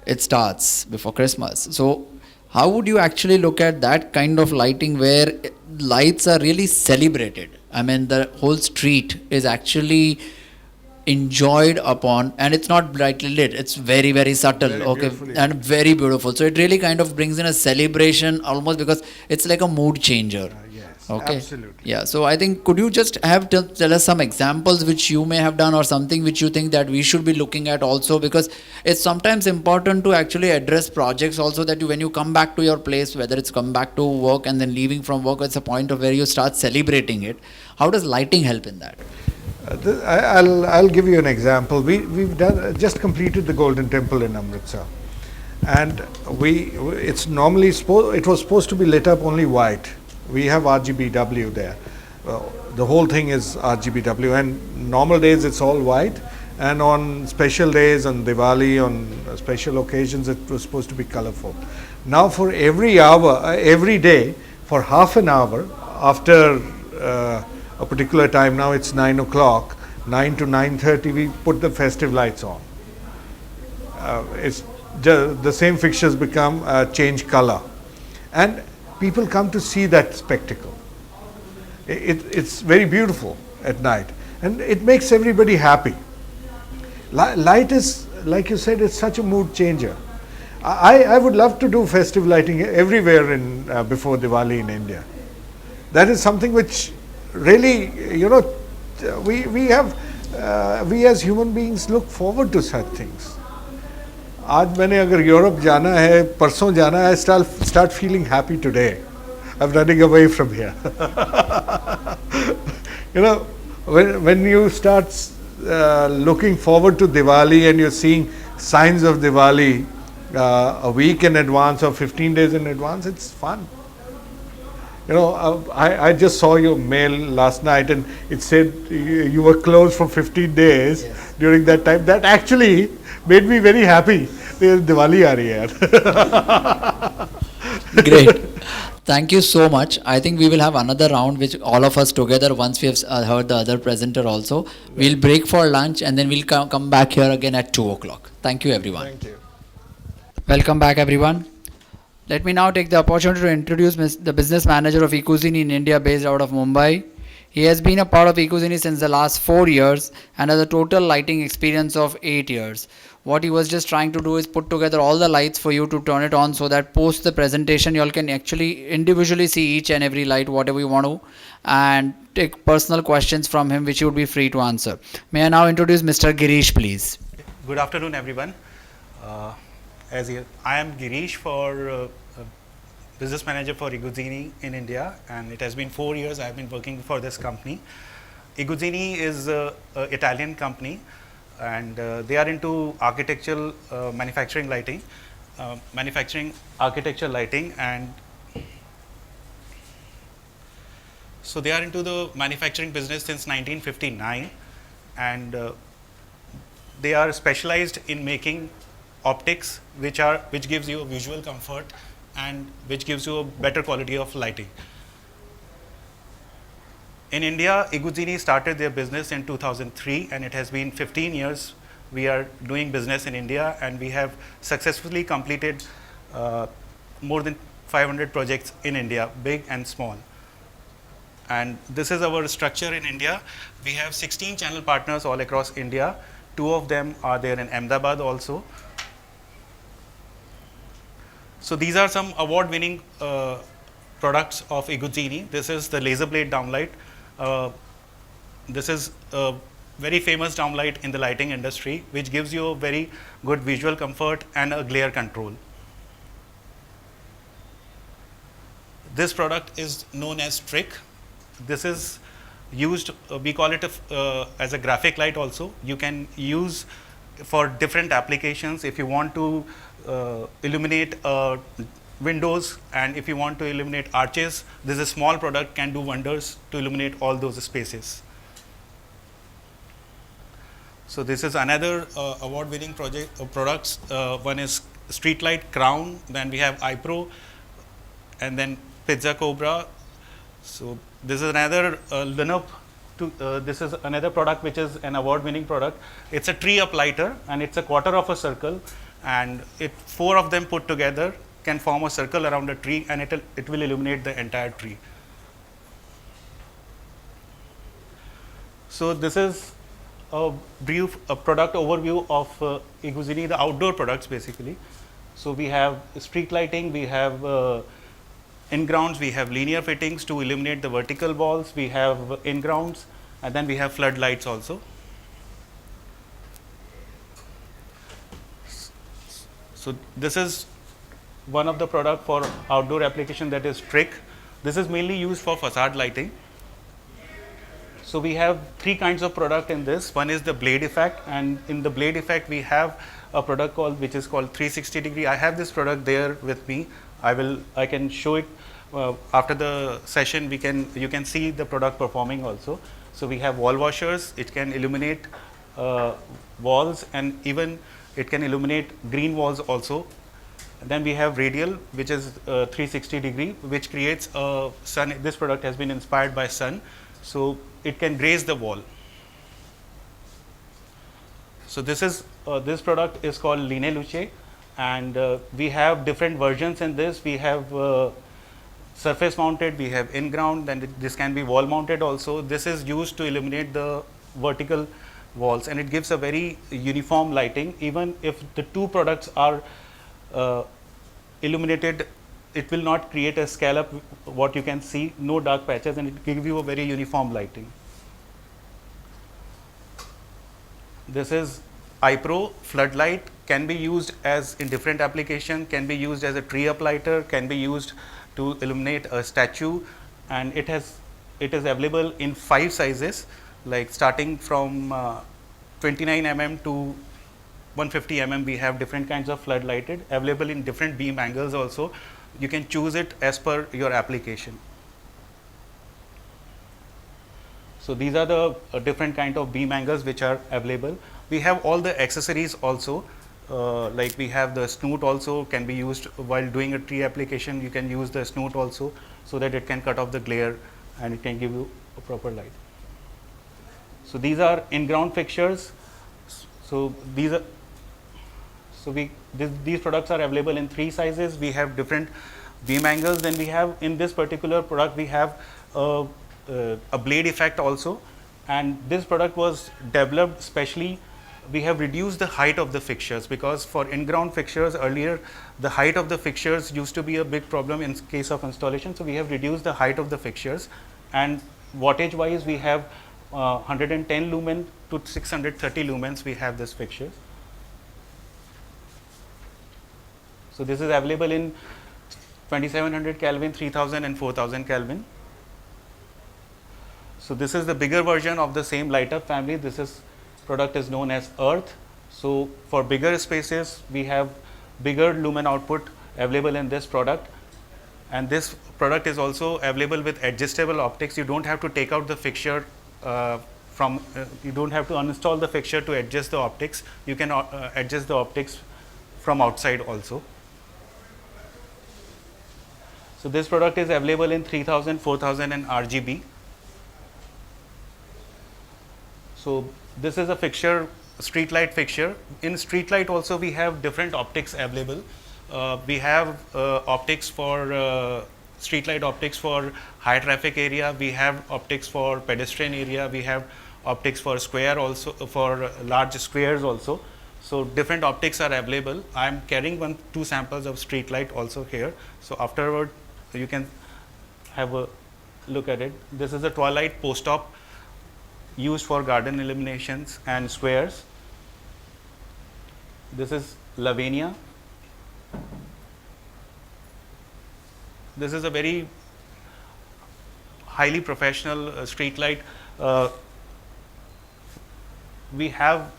it starts, before Christmas. So how would you actually look at that kind of lighting where lights are really celebrated? I mean, the whole street is actually enjoyed upon, and it's not brightly lit, it's very, very subtle, and very beautiful. So it really kind of brings in a celebration almost, because it's like a mood changer. Yes, okay, absolutely. Yeah. So I think, could you just tell us some examples which you may have done, or something which you think that we should be looking at also, because it's sometimes important to actually address projects also, that when you come back to your place, whether it's come back to work and then leaving from work, it's a point of where you start celebrating it. How does lighting help in that? I'll give you an example. We've just completed the Golden Temple in Amritsar, and it was supposed to be lit up only white. We have RGBW there. The whole thing is RGBW, and normal days it's all white, and on special days, on Diwali, on special occasions, it was supposed to be colorful. Now for every hour, every day, for half an hour after a particular time, now it's 9 o'clock, 9 to 9:30, we put the festive lights on. It's just the same fixtures become change color, and people come to see that spectacle. It's very beautiful at night, and it makes everybody happy. Light is, like you said, it's such a mood changer. I would love to do festive lighting everywhere in before Diwali in India. That is something which really, we have, we as human beings look forward to such things. आज मैंने अगर Europe जाना है, परसों जाना है, start feeling happy today. I'm running away from here. When you start looking forward to Diwali and you're seeing signs of Diwali a week in advance or 15 days in advance, it's fun. I just saw your mail last night and it said you were closed for 15 days. Yes. During that time. That actually made me very happy. Diwali aa rahi hai. Great. Thank you so much. I think we will have another round which all of us together, once we have heard the other presenter also. We'll break for lunch and then we'll come back here again at 2 o'clock. Thank you everyone. Thank you. Welcome back everyone. Let me now take the opportunity to introduce the business manager of Ecozini in India based out of Mumbai. He has been a part of Ecozini since the last 4 years and has a total lighting experience of 8 years. What he was just trying to do is put together all the lights for you to turn it on so that post the presentation you all can actually individually see each and every light whatever you want to, and take personal questions from him which you would be free to answer. May I now introduce Mr. Girish please. Good afternoon everyone. I am Girish, for business manager for Ecozini in India, and it has been 4 years I have been working for this company. Ecozini is an Italian company, and they are into architectural manufacturing lighting, architecture lighting, and so they are into the manufacturing business since 1959, and they are specialized in making optics which gives you a visual comfort and which gives you a better quality of lighting. In India, Ecozini started their business in 2003, and it has been 15 years we are doing business in India, and we have successfully completed more than 500 projects in India, big and small. And this is our structure in India. We have 16 channel partners all across India. 2 of them are there in Ahmedabad also. So these are some award-winning products of Ecozini. This is the laser blade downlight. This is a very famous downlight in the lighting industry, which gives you a very good visual comfort and a glare control. This product is known as Trick. This is used, we call it as a graphic light also. You can use for different applications. If you want to illuminate windows, and if you want to illuminate arches, this is a small product, can do wonders to illuminate all those spaces. So this is another award-winning products. One is Street Light Crown, then we have iPro, and then Pizza Cobra. So this is another lineup. This is another product which is an award-winning product. It's a tree uplighter, and it's a quarter of a circle, and 4 of them put together can form a circle around a tree, and it will illuminate the entire tree. So this is a brief product overview of Ecozini, the outdoor products basically. So we have street lighting, we have in-grounds, we have linear fittings to illuminate the vertical walls, we have in-grounds, and then we have floodlights also. So this is one of the product for outdoor application, that is Trick. This is mainly used for facade lighting. So we have 3 kinds of product in this. One is the blade effect, and in the blade effect we have a product which is called 360 degree. I have this product there with me. I can show it after the session. You can see the product performing also. So we have wall washers. It can illuminate walls, and even it can illuminate green walls also. Then we have radial, which is 360 degree, which creates a sun. This product has been inspired by sun, so it can graze the wall. So this product is called Line Luce, and we have different versions in this. We have surface mounted, we have in ground, and this can be wall mounted also. This is used to illuminate the vertical walls, and it gives a very uniform lighting. Even if the two products are illuminated, it will not create a scallop, what you can see, no dark patches, and it gives you a very uniform lighting. This is iPro floodlight, can be used as in different application, can be used as a tree uplighter, can be used to illuminate a statue, and it is available in 5 sizes, like starting from 29 mm to 150 mm. We have different kinds of floodlighted available in different beam angles also. You can choose it as per your application. So these are the different kind of beam angles which are available. We have all the accessories also, like we have the snoot also, can be used while doing a tree application. You can use the snoot also, so that it can cut off the glare and it can give you a proper light. So these are in-ground fixtures. So these products are available in 3 sizes. We have different beam angles. Then we have, in this particular product, we have a blade effect also, and this product was developed specially. We have reduced the height of the fixtures, because for in-ground fixtures earlier the height of the fixtures used to be a big problem in case of installation. So we have reduced the height of the fixtures, and wattage wise we have 110 lumen to 630 lumens we have this fixture. So this is available in 2700 Kelvin, 3000 and 4000 Kelvin. So this is the bigger version of the same light up family. This product is known as Earth. So for bigger spaces we have bigger lumen output available in this product, and this product is also available with adjustable optics. You don't have to take out the fixture you don't have to uninstall the fixture to adjust the optics. You can adjust the optics from outside also. So this product is available in 3000, 4000 and RGB. So this is a fixture, street light fixture. In street light also we have different optics available. We have optics for street light optics for high traffic area. We have optics for pedestrian area. We have optics for square also, for large squares also. So different optics are available. I am carrying 2 samples of street light also here. So afterward you can have a look at it. This is a twilight post op used for garden illuminations and squares. This is Lavinia. This is a very highly professional street light. We have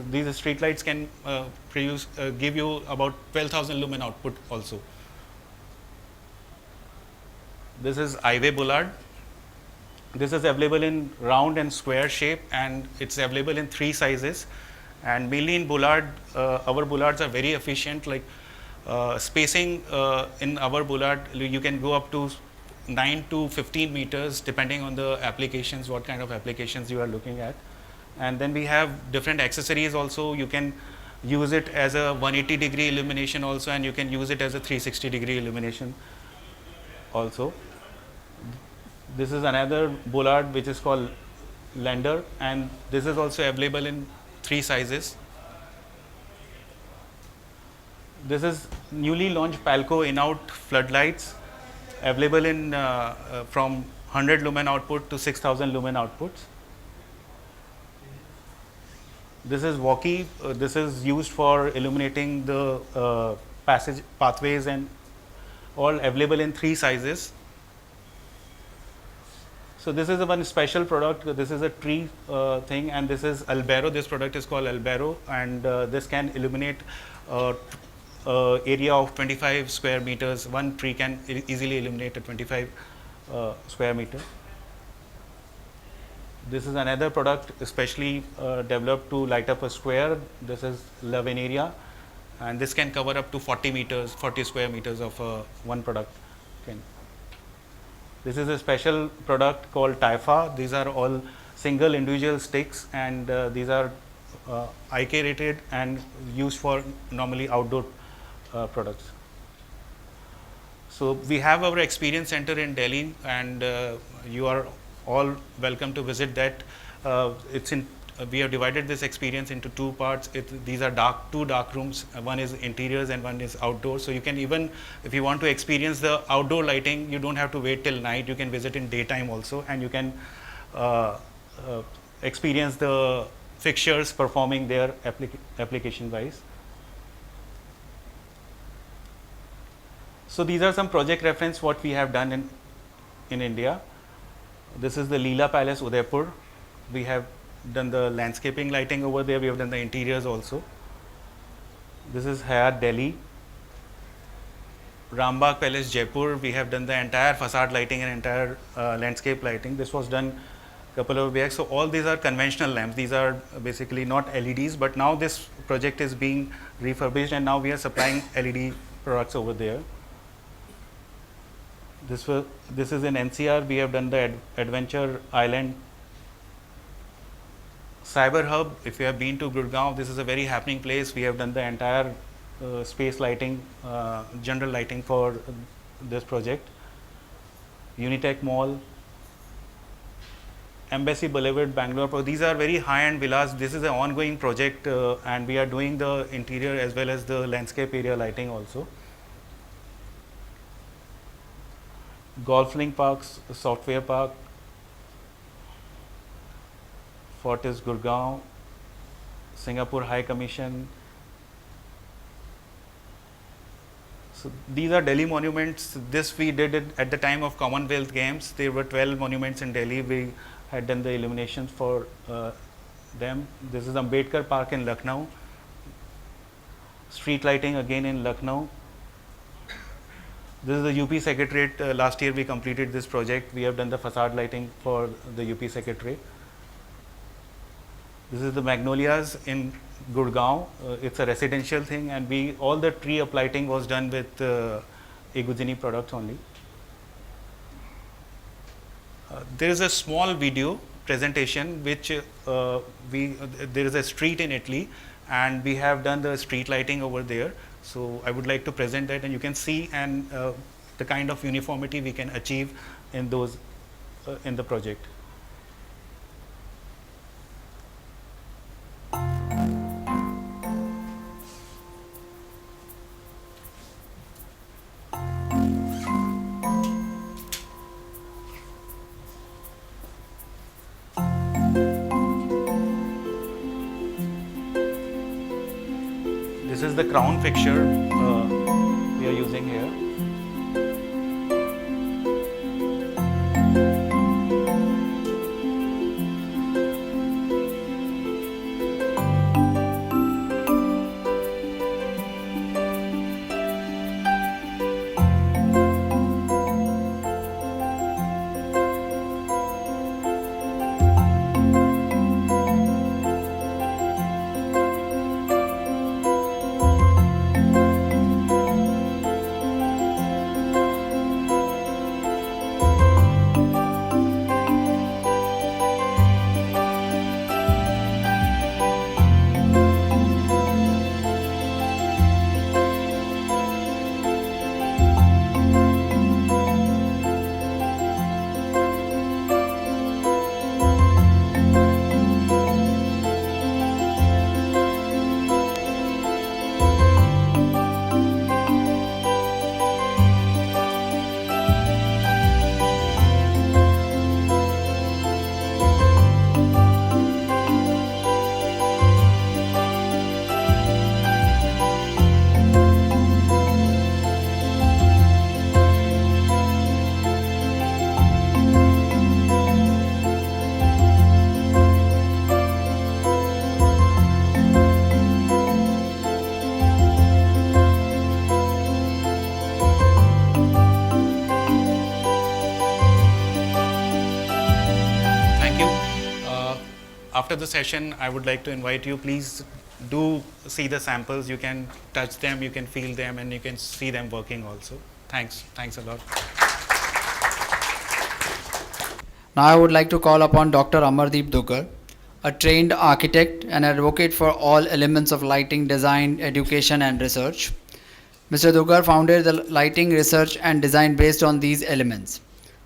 these street lights can give you about 12,000 lumen output also. This is Ivy Bullard. This is available in round and square shape, and it's available in 3 sizes. And mainly in Bullard, our Bullards are very efficient. Like spacing in our Bullard, you can go up to 9 to 15 meters depending on the applications, what kind of applications you are looking at. And then we have different accessories also. You can use it as a 180 degree illumination also, and you can use it as a 360 degree illumination also. This is another Bullard which is called Lender, and this is also available in 3 sizes. This is newly launched Palco in-out floodlights, available in from 100 lumen output to 6000 lumen outputs. This is Walkie. This is used for illuminating the pathways, and all available in 3 sizes. So this is one special product. This is a tree thing, and this is Albero. This product is called Albero, and this can illuminate area of 25 square meters. One tree can easily illuminate a 25 square meter. This is another product especially developed to light up a square. This is La Veneria, and this can cover up to 40 meters, 40 square meters of one product. Can. This is a special product called Taifa. These are all single individual sticks, and these are IK rated and used for normally outdoor products. So we have our experience center in Delhi, and you are all welcome to visit that. We have divided this experience into two parts. These are two dark rooms. One is interiors and one is outdoors. So you can even, if you want to experience the outdoor lighting, you don't have to wait till night. You can visit in daytime also, and you can experience the fixtures performing their application wise. So these are some project reference what we have done in India. This is the Leela Palace, Udaipur. We have done the landscaping lighting over there. We have done the interiors also. This is Hayat, Delhi. Rambagh Palace, Jaipur. We have done the entire facade lighting and entire landscape lighting. This was done a couple of years. So all these are conventional lamps. These are basically not LEDs, but now this project is being refurbished, and now we are supplying LED products over there. This is in NCR. We have done the Adventure Island Cyber Hub. If you have been to Gurgaon, this is a very happening place. We have done the entire space lighting, general lighting for this project. Unitech Mall, Embassy Boulevard, Bangalore. These are very high-end villas. This is an ongoing project, and we are doing the interior as well as the landscape area lighting also. Golf Link Parks, Software Park, Fortis Gurgaon, Singapore High Commission. So these are Delhi monuments. This we did it at the time of Commonwealth Games. There were 12 monuments in Delhi. We had done the illuminations for them. This is Ambedkar Park in Lucknow. Street lighting again in Lucknow. This is the UP Secretariat. Last year we completed this project. We have done the facade lighting for the UP Secretariat. This is the Magnolias in Gurgaon. It's a residential thing, and all the tree uplighting was done with Eguzini products only. There is a small video presentation which there is a street in Italy, and we have done the street lighting over there. So I would like to present that, and you can see and the kind of uniformity we can achieve in those in the project. This is the crown fixture we are using here. After the session, I would like to invite you, please do see the samples. You can touch them, you can feel them, and you can see them working also. Thanks a lot. Now I would like to call upon Dr. Amardeep Dugar, a trained architect and advocate for all elements of lighting design, education and research. Mr. Dugar founded the lighting research and design based on these elements.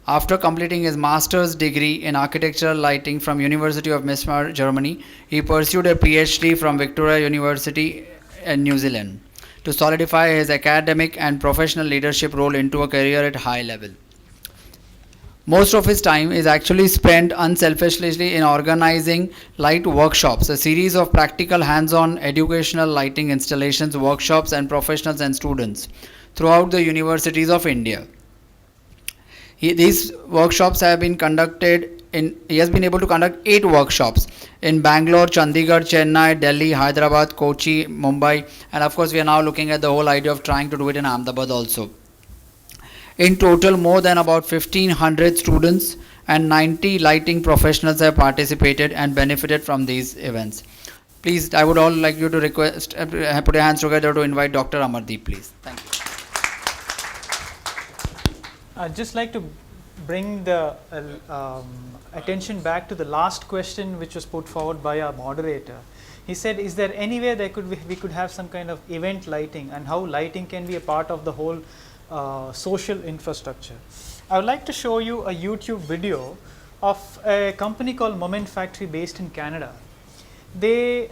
After completing his master's degree in architectural lighting from University of Mismar, Germany, he pursued a PhD from Victoria University in New Zealand to solidify his academic and professional leadership role into a career at high level. Most of his time is actually spent unselfishly in organizing light workshops, a series of practical hands-on educational lighting installations, workshops and professionals and students throughout the universities of India. These workshops have been conducted he has been able to conduct 8 workshops in Bangalore, Chandigarh, Chennai, Delhi, Hyderabad, Kochi, Mumbai, and of course we are now looking at the whole idea of trying to do it in Ahmedabad also. In total, more than about 1500 students and 90 lighting professionals have participated and benefited from these events. Please, I would all like you to request, put your hands together to invite Dr. Amardeep, please. Thank you. I'd just like to bring the attention back to the last question which was put forward by our moderator. He said, is there any way we could have some kind of event lighting, and how lighting can be a part of the whole social infrastructure. I would like to show you a YouTube video of a company called Moment Factory based in Canada. They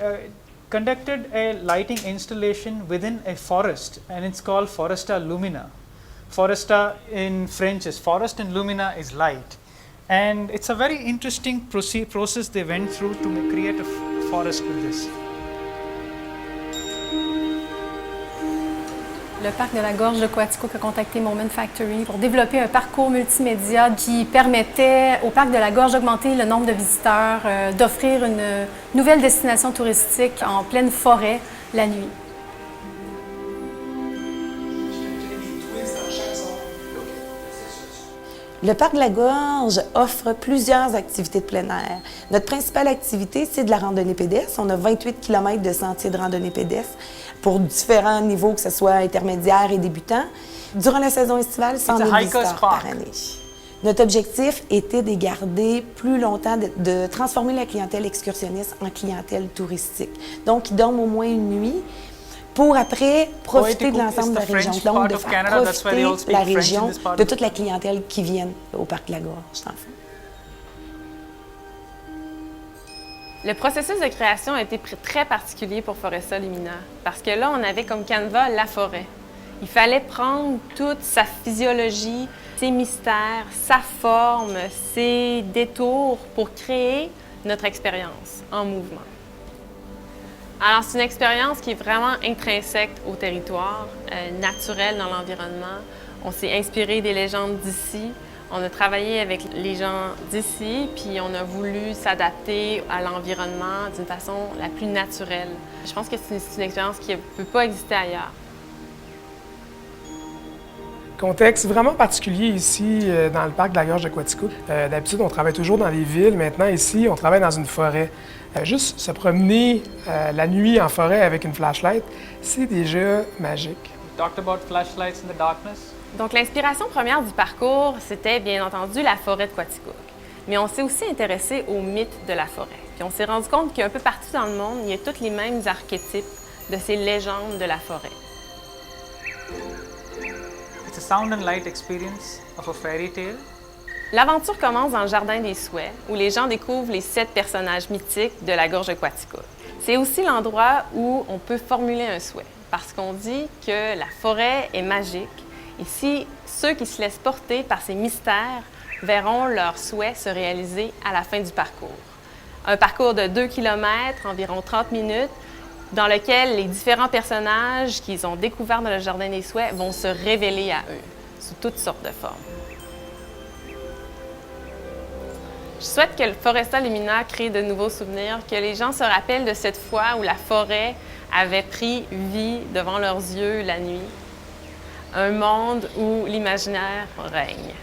conducted a lighting installation within a forest, and it's called Foresta Lumina. Foresta in French is forest and lumina is light, and it's a very interesting process they went through to create a forest with this. Le parc de la Gorge de Quaticook a contacté Moment Factory pour développer un parcours multimédia qui permettait au parc de la Gorge d'augmenter le nombre de visiteurs, d'offrir une nouvelle destination touristique en pleine forêt la nuit. Le parc de la Gorge offre plusieurs activités de plein air. Notre principale activité, c'est de la randonnée pédestre. On a 28 km de sentiers de randonnée pédestre pour différents niveaux, que ce soit intermédiaires et débutants. Durant la saison estivale, 100 000 visiteurs par année. Notre objectif était de garder plus longtemps, de transformer la clientèle excursionniste en clientèle touristique. Donc, ils dorment au moins une nuit pour après profiter de l'ensemble de la région. Donc, de faire profiter la région de toute la clientèle qui vient au parc de la Gorge, dans le fond. Le processus de création a été très particulier pour Foresta Lumina parce que là, on avait comme canevas la forêt. Il fallait prendre toute sa physiologie, ses mystères, sa forme, ses détours pour créer notre expérience en mouvement. Alors, c'est une expérience qui est vraiment intrinsèque au territoire, naturelle dans l'environnement. On s'est inspiré des légendes d'ici. On a travaillé avec les gens d'ici, puis on a voulu s'adapter à l'environnement d'une façon la plus naturelle. Je pense que c'est une expérience qui ne peut pas exister ailleurs. Contexte vraiment particulier ici dans le parc de la Gorge de Quaticook. D'habitude, on travaille toujours dans les villes. Maintenant, ici, on travaille dans une forêt. Juste se promener la nuit en forêt avec une flashlight, c'est déjà magique. We talked about flashlights in the darkness. Donc, l'inspiration première du parcours, c'était bien entendu la forêt de Quaticook. Mais on s'est aussi intéressé au mythe de la forêt. Puis on s'est rendu compte qu'un peu partout dans le monde, il y a tous les mêmes archétypes de ces légendes de la forêt. It's a sound and light experience of a fairy tale. L'aventure commence dans le Jardin des Souhaits, où les gens découvrent les 7 personnages mythiques de la Gorge de Quaticook. C'est aussi l'endroit où on peut formuler un souhait, parce qu'on dit que la forêt est magique. Ici, ceux qui se laissent porter par ces mystères verront leurs souhaits se réaliser à la fin du parcours. Un parcours de 2 km, environ 30 minutes, dans lequel les différents personnages qu'ils ont découverts dans le Jardin des Souhaits vont se révéler à eux, sous toutes sortes de formes. Je souhaite que le Foresta Lumina crée de nouveaux souvenirs, que les gens se rappellent de cette fois où la forêt avait pris vie devant leurs yeux la nuit. Un monde où l'imaginaire règne.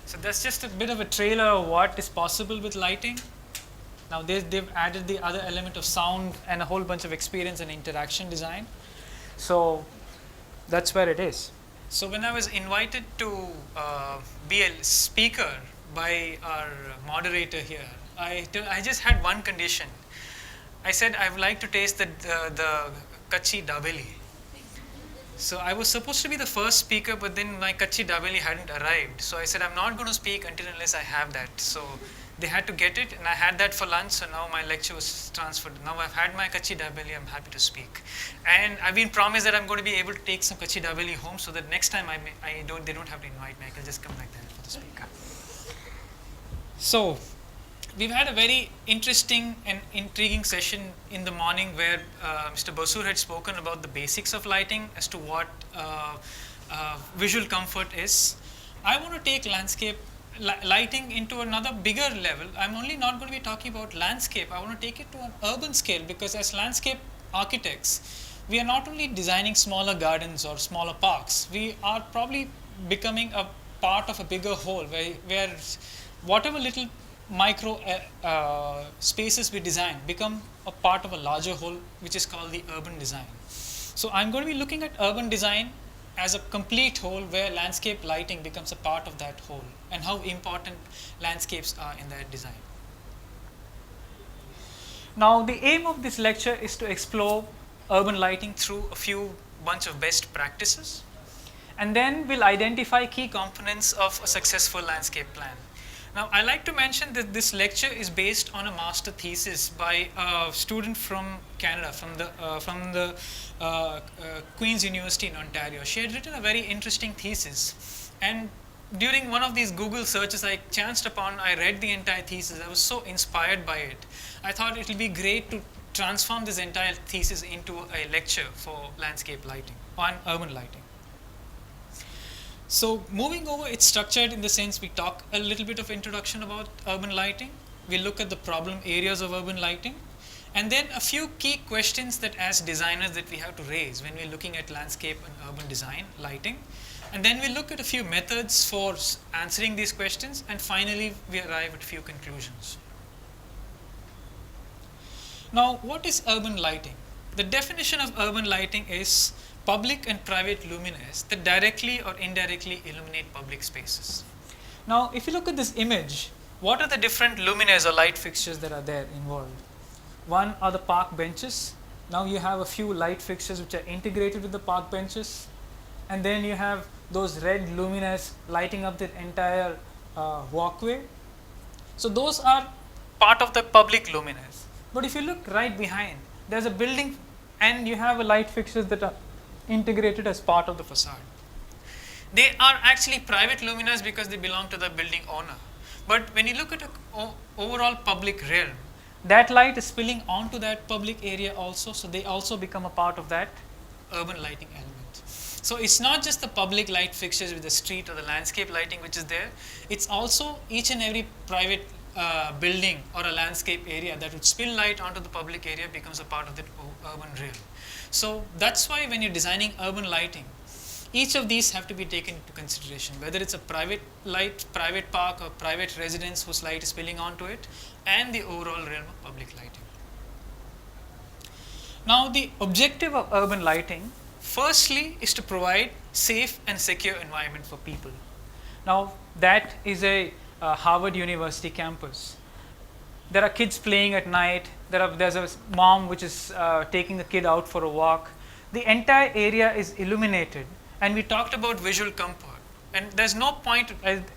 So that's just a bit of a trailer of what is possible with lighting. Now they've added the other element of sound and a whole bunch of experience and interaction design. So that's where it is. So when I was invited to be a speaker by our moderator here, I just had one condition. I said I would like to taste the kachi dabeli. So I was supposed to be the first speaker, but then my kachi dabeli hadn't arrived. So I said I'm not going to speak unless I have that. So they had to get it, and I had that for lunch. So now my lecture was transferred. Now I've had my kachi dabeli. I'm happy to speak, and I've been promised that I'm going to be able to take some kachi dabeli home, so that next time they don't have to invite me. I can just come like that for the speaker. So we've had a very interesting and intriguing session in the morning where Mr. Basur had spoken about the basics of lighting as to what visual comfort is. I want to take landscape lighting into another bigger level. I'm only not going to be talking about landscape. I want to take it to an urban scale, because as landscape architects, we are not only designing smaller gardens or smaller parks, we are probably becoming a part of a bigger whole where whatever little micro spaces we design become a part of a larger whole, which is called the urban design. So I'm going to be looking at urban design as a complete whole, where landscape lighting becomes a part of that whole, and how important landscapes are in that design. Now the aim of this lecture is to explore urban lighting through a few bunch of best practices, and then we'll identify key components of a successful landscape plan. Now, I like to mention that this lecture is based on a master thesis by a student from Canada, from the Queen's University in Ontario. She had written a very interesting thesis, and during one of these Google searches I read the entire thesis. I was so inspired by it. I thought it would be great to transform this entire thesis into a lecture for landscape lighting, on urban lighting. So moving over, it's structured in the sense we talk a little bit of introduction about urban lighting. We look at the problem areas of urban lighting, and then a few key questions that as designers that we have to raise when we're looking at landscape and urban design lighting. And then we look at a few methods for answering these questions, and finally we arrive at a few conclusions. Now, what is urban lighting? The definition of urban lighting is public and private luminaires that directly or indirectly illuminate public spaces. Now, if you look at this image, what are the different luminaires or light fixtures that are there involved? One are the park benches. Now you have a few light fixtures which are integrated with the park benches, and then you have those red luminaires lighting up the entire walkway. So those are part of the public luminaires. But if you look right behind, there's a building, and you have a light fixtures that are integrated as part of the facade. They are actually private luminaires because they belong to the building owner. But when you look at a overall public realm, that light is spilling onto that public area also, so they also become a part of that urban lighting element. So it's not just the public light fixtures with the street or the landscape lighting which is there, it's also each and every private building or a landscape area that would spill light onto the public area becomes a part of that urban realm. So that's why when you're designing urban lighting, each of these have to be taken into consideration, whether it's a private light, private park or private residence whose light is spilling onto it, and the overall realm of public lighting. Now the objective of urban lighting firstly is to provide safe and secure environment for people. Now that is a Harvard University campus. There are kids playing at night, there's a mom which is taking the kid out for a walk. The entire area is illuminated, and we talked about visual comfort. And there's no point,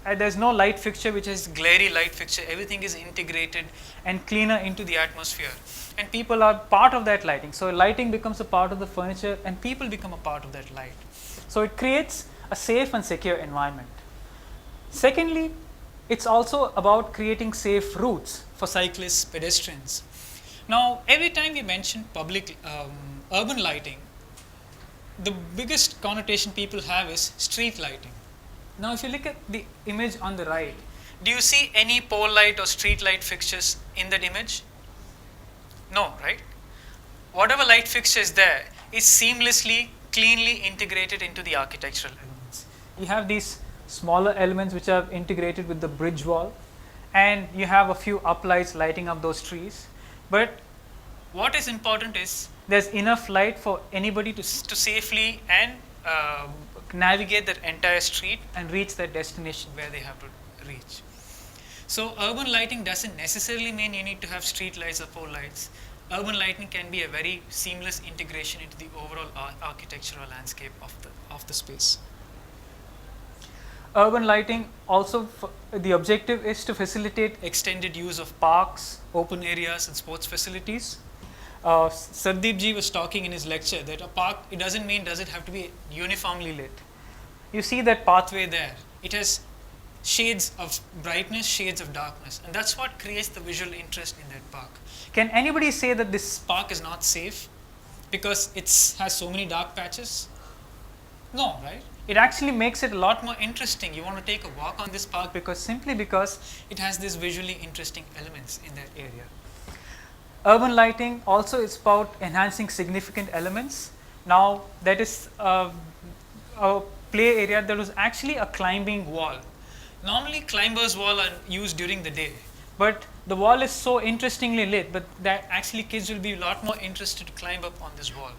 there's no light fixture which is glary light fixture, everything is integrated and cleaner into the atmosphere. And people are part of that lighting. So lighting becomes a part of the furniture and people become a part of that light. So it creates a safe and secure environment. Secondly, it's also about creating safe routes for cyclists, pedestrians. Now, every time we mention public urban lighting, the biggest connotation people have is street lighting. Now, if you look at the image on the right, do you see any pole light or street light fixtures in that image? No, right? Whatever light fixture is there is seamlessly, cleanly integrated into the architectural elements. You have these smaller elements which are integrated with the bridge wall, and you have a few uplights lighting up those trees. But what is important is there's enough light for anybody to safely and navigate that entire street and reach their destination where they have to reach. So urban lighting doesn't necessarily mean you need to have street lights or pole lights. Urban lighting can be a very seamless integration into the overall architectural landscape of the space. Urban lighting also, the objective is to facilitate extended use of parks, open areas and sports facilities. Sandeep ji was talking in his lecture that a park, it doesn't mean does it have to be uniformly lit. You see that pathway there, it has shades of brightness, shades of darkness, and that's what creates the visual interest in that park. Can anybody say that this park is not safe because it has so many dark patches? No, right? It actually makes it a lot more interesting. You want to take a walk on this park simply because it has these visually interesting elements in that area. Urban lighting also is about enhancing significant elements. Now that is a play area that was actually a climbing wall. Normally climbers wall are used during the day, but the wall is so interestingly lit, but that actually kids will be a lot more interested to climb up on this wall.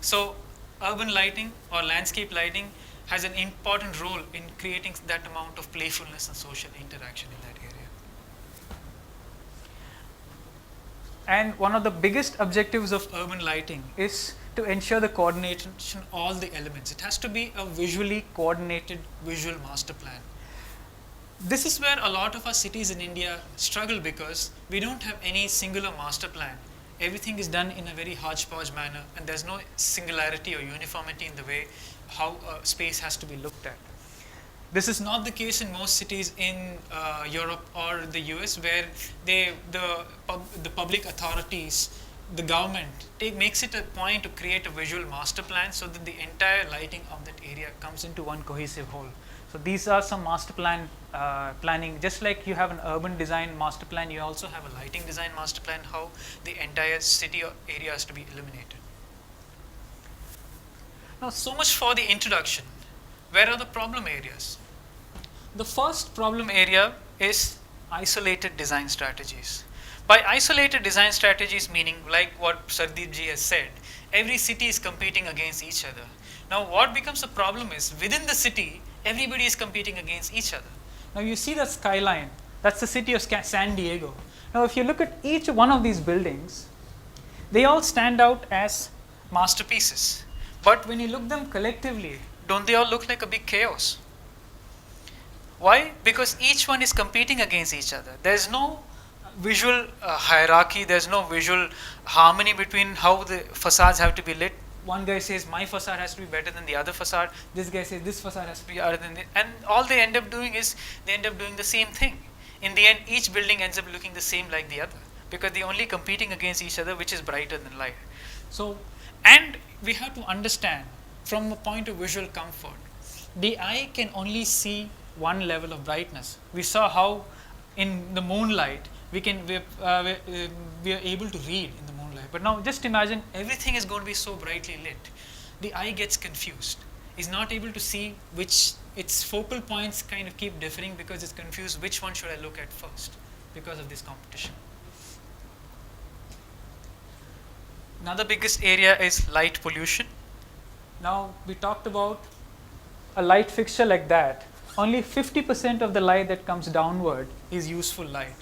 So urban lighting or landscape lighting has an important role in creating that amount of playfulness and social interaction in that area. And one of the biggest objectives of urban lighting is to ensure the coordination of all the elements. It has to be a visually coordinated visual master plan. This is where a lot of our cities in India struggle because we don't have any singular master plan. Everything is done in a very hodgepodge manner and there's no singularity or uniformity in the way how a space has to be looked at. This is not the case in most cities in Europe or the US where the public authorities, the government makes it a point to create a visual master plan so that the entire lighting of that area comes into one cohesive whole. So these are some master plan planning. Just like you have an urban design master plan, you also have a lighting design master plan, how the entire city or area is to be illuminated. Now, so much for the introduction. Where are the problem areas? The first problem area is isolated design strategies. By isolated design strategies, meaning like what Sardeep ji has said, every city is competing against each other. Now, what becomes a problem is within the city, everybody is competing against each other. Now, you see the skyline, that's the city of San Diego. Now, if you look at each one of these buildings, they all stand out as masterpieces. But when you look them collectively, don't they all look like a big chaos? Why? Because each one is competing against each other. There's no visual hierarchy, there's no visual harmony between how the facades have to be lit. One guy says my facade has to be better than the other facade, this guy says this facade has to be other than this, and all they end up doing is they end up doing the same thing. in the end each building ends up looking the same like the other, because they're only competing against each other, which is brighter than light. So, and we have to understand from a point of visual comfort, the eye can only see one level of brightness. We saw how in the moonlight we are able to read in the moonlight. But now just imagine everything is going to be so brightly lit. The eye gets confused. Is not able to see which, its focal points kind of keep differing because it's confused which one should I look at first because of this competition. Another biggest area is light pollution. Now we talked about a light fixture like that. Only 50% of the light that comes downward is useful light.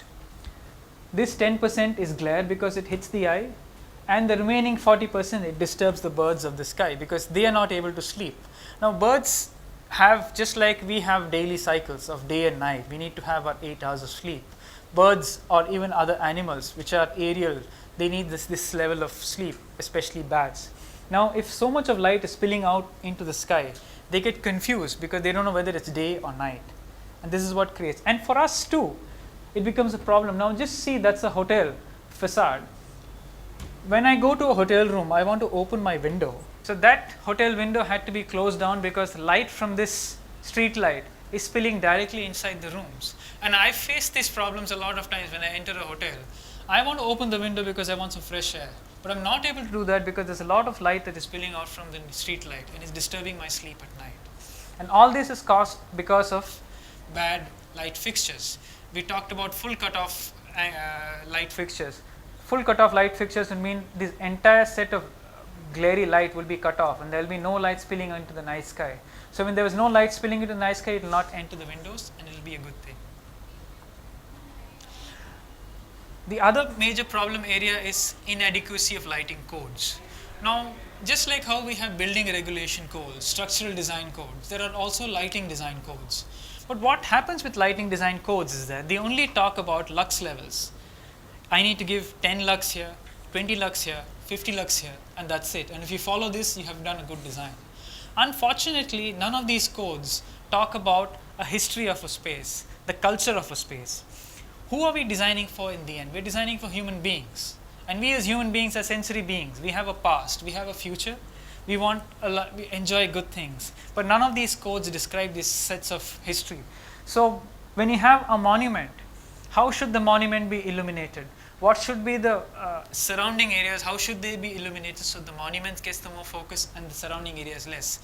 This 10% is glare because it hits the eye, and the remaining 40% it disturbs the birds of the sky because they are not able to sleep. Now birds have, just like we have daily cycles of day and night, we need to have our 8 hours of sleep. Birds or even other animals which are aerial, they need this level of sleep, especially bats. Now if so much of light is spilling out into the sky, they get confused because they don't know whether it's day or night, and this is what creates. And for us too, it becomes a problem. Now just see, that's a hotel facade. When I go to a hotel room, I want to open my window. So that hotel window had to be closed down because light from this street light is spilling directly inside the rooms. And I face these problems a lot of times when I enter a hotel. I want to open the window because I want some fresh air, but I'm not able to do that because there's a lot of light that is spilling out from the street light and it's disturbing my sleep at night. And all this is caused because of bad light fixtures. We talked about full cutoff light fixtures. Full cutoff light fixtures would mean this entire set of glary light will be cut off and there will be no light spilling into the night sky. So when there is no light spilling into the night sky, it will not enter the windows and it will be a good thing. The other major problem area is inadequacy of lighting codes. Now, just like how we have building regulation codes, structural design codes, there are also lighting design codes. But what happens with lighting design codes is that they only talk about lux levels. I need to give 10 lux here, 20 lux here, 50 lux here, and that's it. And if you follow this, you have done a good design. Unfortunately, none of these codes talk about a history of a space, the culture of a space. Who are we designing for in the end? We're designing for human beings. And we as human beings are sensory beings. We have a past, we have a future, we enjoy good things. But none of these codes describe these sets of history. So when you have a monument, how should the monument be illuminated? What should be the surrounding areas? How should they be illuminated so the monument gets the more focus and the surrounding areas less?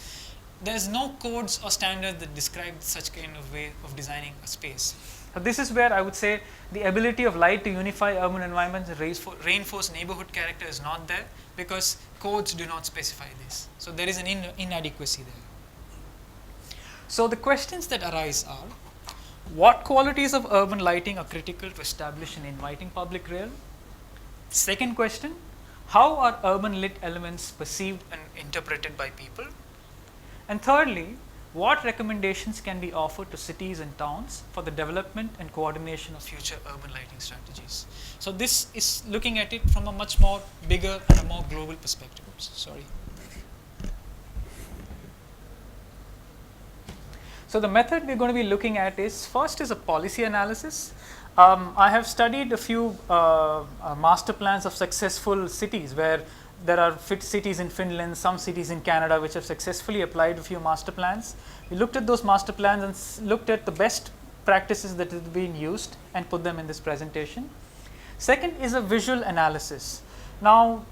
There's no codes or standards that describe such kind of way of designing a space. So this is where I would say the ability of light to unify urban environments and reinforce neighborhood character is not there because codes do not specify this. So there is an inadequacy there. So the questions that arise are, what qualities of urban lighting are critical to establish an inviting public realm? Second question, how are urban lit elements perceived and interpreted by people? And thirdly, what recommendations can be offered to cities and towns for the development and coordination of future urban lighting strategies? So this is looking at it from a much more bigger and a more global perspective. Sorry. So the method we're going to be looking at is, first is a policy analysis. I have studied a few master plans of successful cities where there are cities in Finland, some cities in Canada which have successfully applied a few master plans. We looked at those master plans and looked at the best practices that have been used and put them in this presentation. Second is a visual analysis. Now,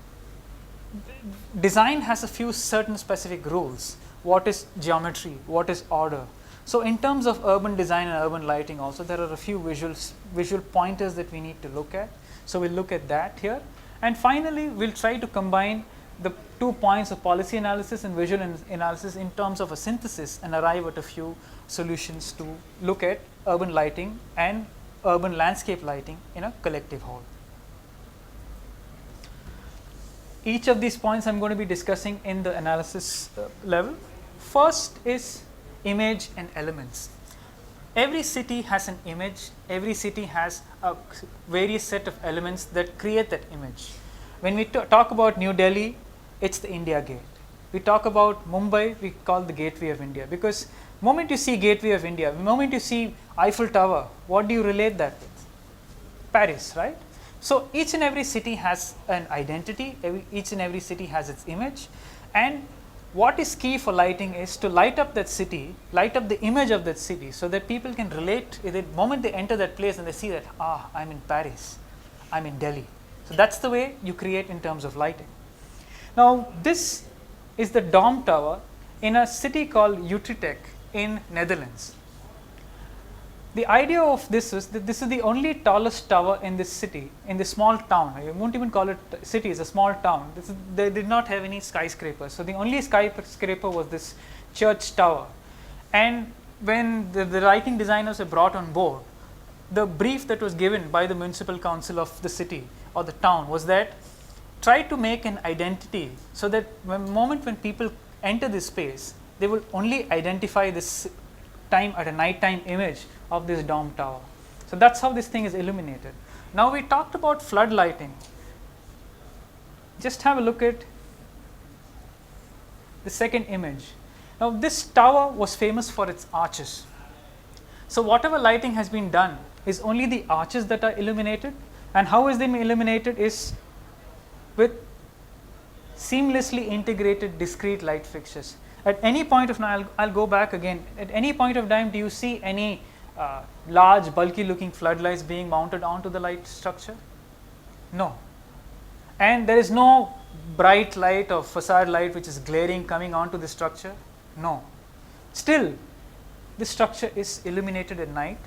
design has a few certain specific rules. What is geometry? What is order? So in terms of urban design and urban lighting also, there are a few visual pointers that we need to look at. So we'll look at that here. And finally, we'll try to combine the 2 points of policy analysis and visual analysis in terms of a synthesis and arrive at a few solutions to look at urban lighting and urban landscape lighting in a collective whole. Each of these points I'm going to be discussing in the analysis level. First is image and elements. Every city has an image, every city has a various set of elements that create that image. When we talk about New Delhi, it's the India Gate. We talk about Mumbai, we call the Gateway of India because Moment you see Gateway of India, the moment you see Eiffel Tower, what do you relate that with? Paris, right? So each and every city has an identity, each and every city has its image, and what is key for lighting is to light up that city, light up the image of that city, so that people can relate. The moment they enter that place and they see that, I'm in Paris, I'm in Delhi. So that's the way you create in terms of lighting. Now this is the Dome Tower in a city called Utrecht in Netherlands. The idea of this is that this is the only tallest tower in this city, in this small town. I won't even call it a city, it's a small town. They did not have any skyscrapers. So the only skyscraper was this church tower. And when the lighting designers were brought on board, the brief that was given by the municipal council of the city or the town was that try to make an identity so that the moment when people enter this space, they will only identify this time at a nighttime image of this dome tower. So that's how this thing is illuminated. Now we talked about flood lighting. Just have a look at the second image. Now this tower was famous for its arches. So whatever lighting has been done is only the arches that are illuminated, and how is them illuminated is with seamlessly integrated discrete light fixtures. At any point of time, I'll go back again, at any point of time do you see any large bulky looking floodlights being mounted onto the light structure? No. And there is no bright light or facade light which is glaring coming onto the structure? No. Still, this structure is illuminated at night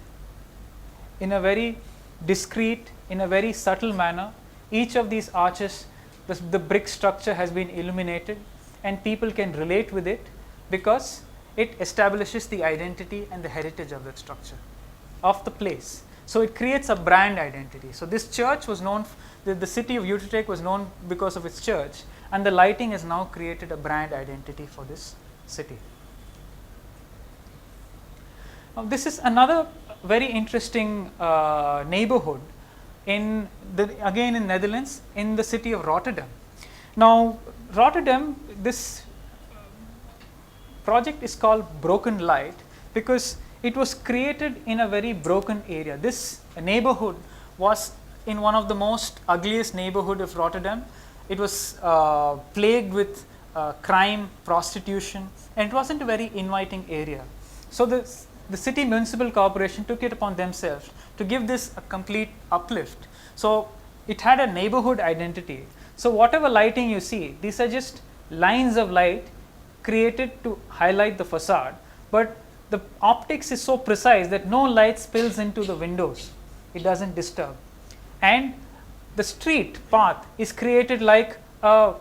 in a very discreet, in a very subtle manner. Each of these arches, the brick structure has been illuminated, and people can relate with it because it establishes the identity and the heritage of that structure, of the place. So it creates a brand identity. So this church was known, the city of Utrecht was known because of its church, and the lighting has now created a brand identity for this city. Now this is another very interesting neighborhood again in Netherlands, in the city of Rotterdam. Now Rotterdam, this project is called Broken Light because it was created in a very broken area. This neighborhood was in one of the most ugliest neighborhood of Rotterdam. It was plagued with crime, prostitution, and it wasn't a very inviting area. So the city municipal corporation took it upon themselves to give this a complete uplift. So it had a neighborhood identity. So whatever lighting you see, these are just lines of light created to highlight the facade, but the optics is so precise that no light spills into the windows. It doesn't disturb. And the street path is created like a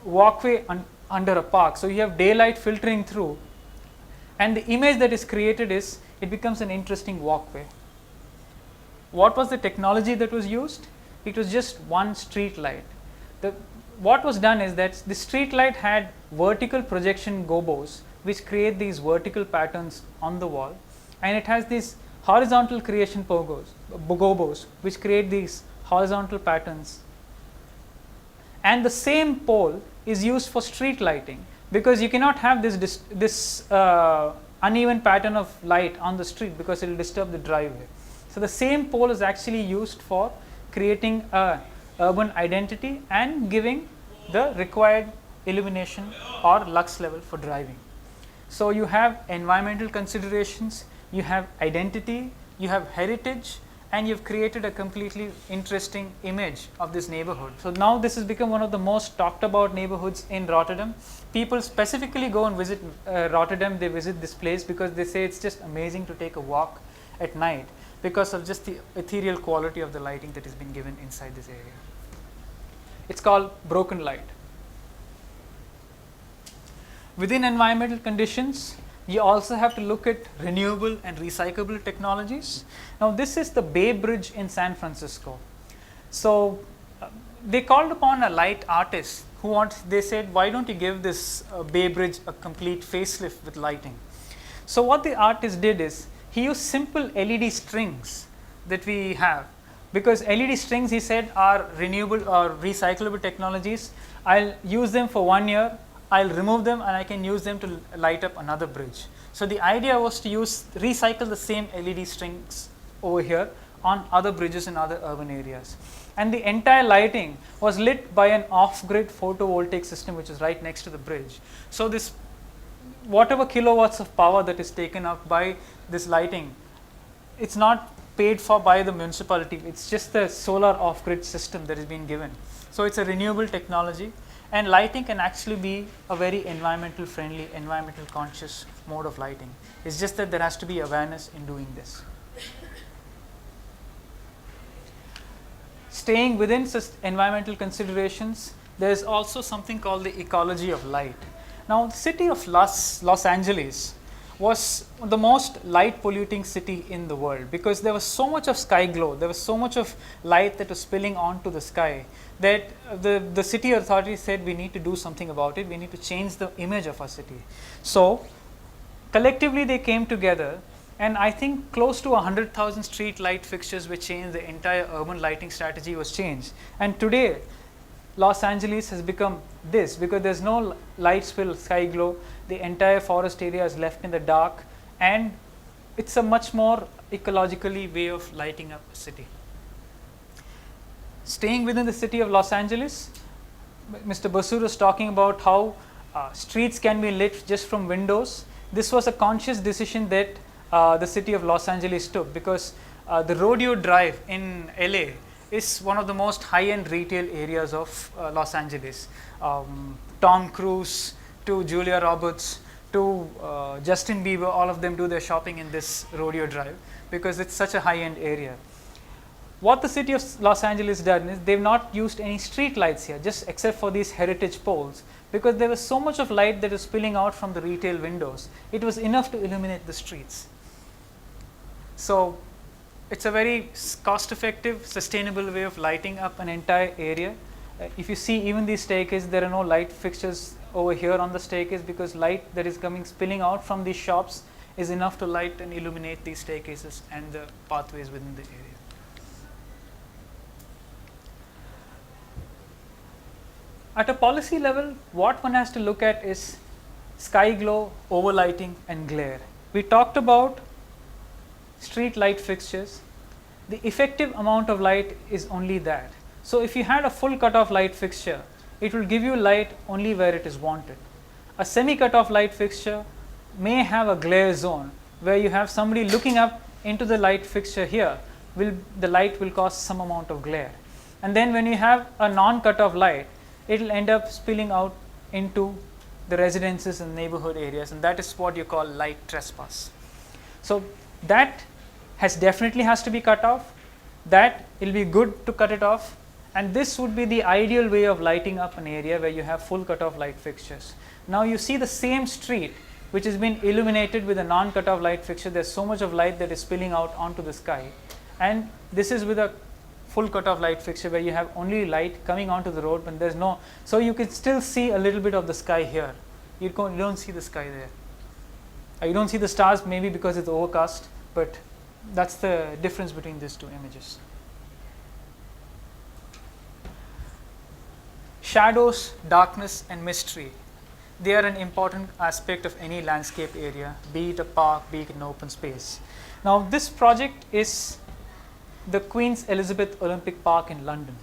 walkway under a park. So you have daylight filtering through, and the image that is created is, it becomes an interesting walkway. What was the technology that was used? It was just one street light. What was done is that the street light had vertical projection gobos which create these vertical patterns on the wall, and it has these horizontal creation gobos which create these horizontal patterns. And the same pole is used for street lighting, because you cannot have this uneven pattern of light on the street because it will disturb the driveway. So the same pole is actually used for creating a urban identity and giving the required illumination or lux level for driving. So you have environmental considerations, you have identity, you have heritage, and you've created a completely interesting image of this neighborhood. So now this has become one of the most talked about neighborhoods in Rotterdam. People specifically go and visit Rotterdam, they visit this place because they say it's just amazing to take a walk at night because of just the ethereal quality of the lighting that has been given inside this area. It's called broken light. Within environmental conditions, you also have to look at renewable and recyclable technologies. Now this is the Bay Bridge in San Francisco. So they called upon a light artist they said, why don't you give this Bay Bridge a complete facelift with lighting? So what the artist did is, he used simple LED strings that we have, because LED strings, he said, are renewable or recyclable technologies. I'll use them for 1 year, I'll remove them, and I can use them to light up another bridge. So the idea was to recycle the same LED strings over here on other bridges in other urban areas. And the entire lighting was lit by an off-grid photovoltaic system which is right next to the bridge. So this whatever kilowatts of power that is taken up by this lighting, it's not paid for by the municipality, it's just the solar off-grid system that is being given. So it's a renewable technology, and lighting can actually be a very environmental friendly, environmental conscious mode of lighting. It's just that there has to be awareness in doing this. Staying within environmental considerations, there is also something called the ecology of light. Now, the city of Los Angeles was the most light polluting city in the world because there was so much of sky glow, there was so much of light that was spilling onto the sky that the city authorities said we need to do something about it, we need to change the image of our city. So, collectively they came together, and I think close to 100,000 street light fixtures were changed, the entire urban lighting strategy was changed. And today, Los Angeles has become this because there's no light spill, sky glow, the entire forest area is left in the dark, and it's a much more ecologically way of lighting up a city. Staying within the city of Los Angeles, Mr. Basur was talking about how streets can be lit just from windows. This was a conscious decision that the city of Los Angeles took because the Rodeo Drive in LA is one of the most high-end retail areas of Los Angeles. Tom Cruise to Julia Roberts to Justin Bieber, all of them do their shopping in this Rodeo Drive because it's such a high-end area. What the city of Los Angeles done is they've not used any street lights here, just except for these heritage poles, because there was so much of light that was spilling out from the retail windows. It was enough to illuminate the streets. So it's a very cost-effective, sustainable way of lighting up an entire area. If you see even these staircases, there are no light fixtures over here on the staircase because light that is spilling out from these shops is enough to light and illuminate these staircases and the pathways within the area. At a policy level, what one has to look at is sky glow, overlighting, and glare. We talked about street light fixtures. The effective amount of light is only that. So if you had a full cutoff light fixture, it will give you light only where it is wanted. A semi cutoff light fixture may have a glare zone where you have somebody looking up into the light fixture here, the light will cause some amount of glare. And then when you have a non cutoff light, it will end up spilling out into the residences and neighborhood areas, and that is what you call light trespass. So that definitely has to be cut off. That it will be good to cut it off, and this would be the ideal way of lighting up an area where you have full cutoff light fixtures. Now you see the same street which has been illuminated with a non cutoff light fixture. There's so much of light that is spilling out onto the sky, and this is with a full cutoff light fixture where you have only light coming onto the road when there's no, so you can still see a little bit of the sky here. You don't see the sky there. You don't see the stars maybe because it's overcast, but that's the difference between these two images. Shadows, darkness, and mystery. They are an important aspect of any landscape area, be it a park, be it an open space. Now this project is the Queen's Elizabeth Olympic Park in London.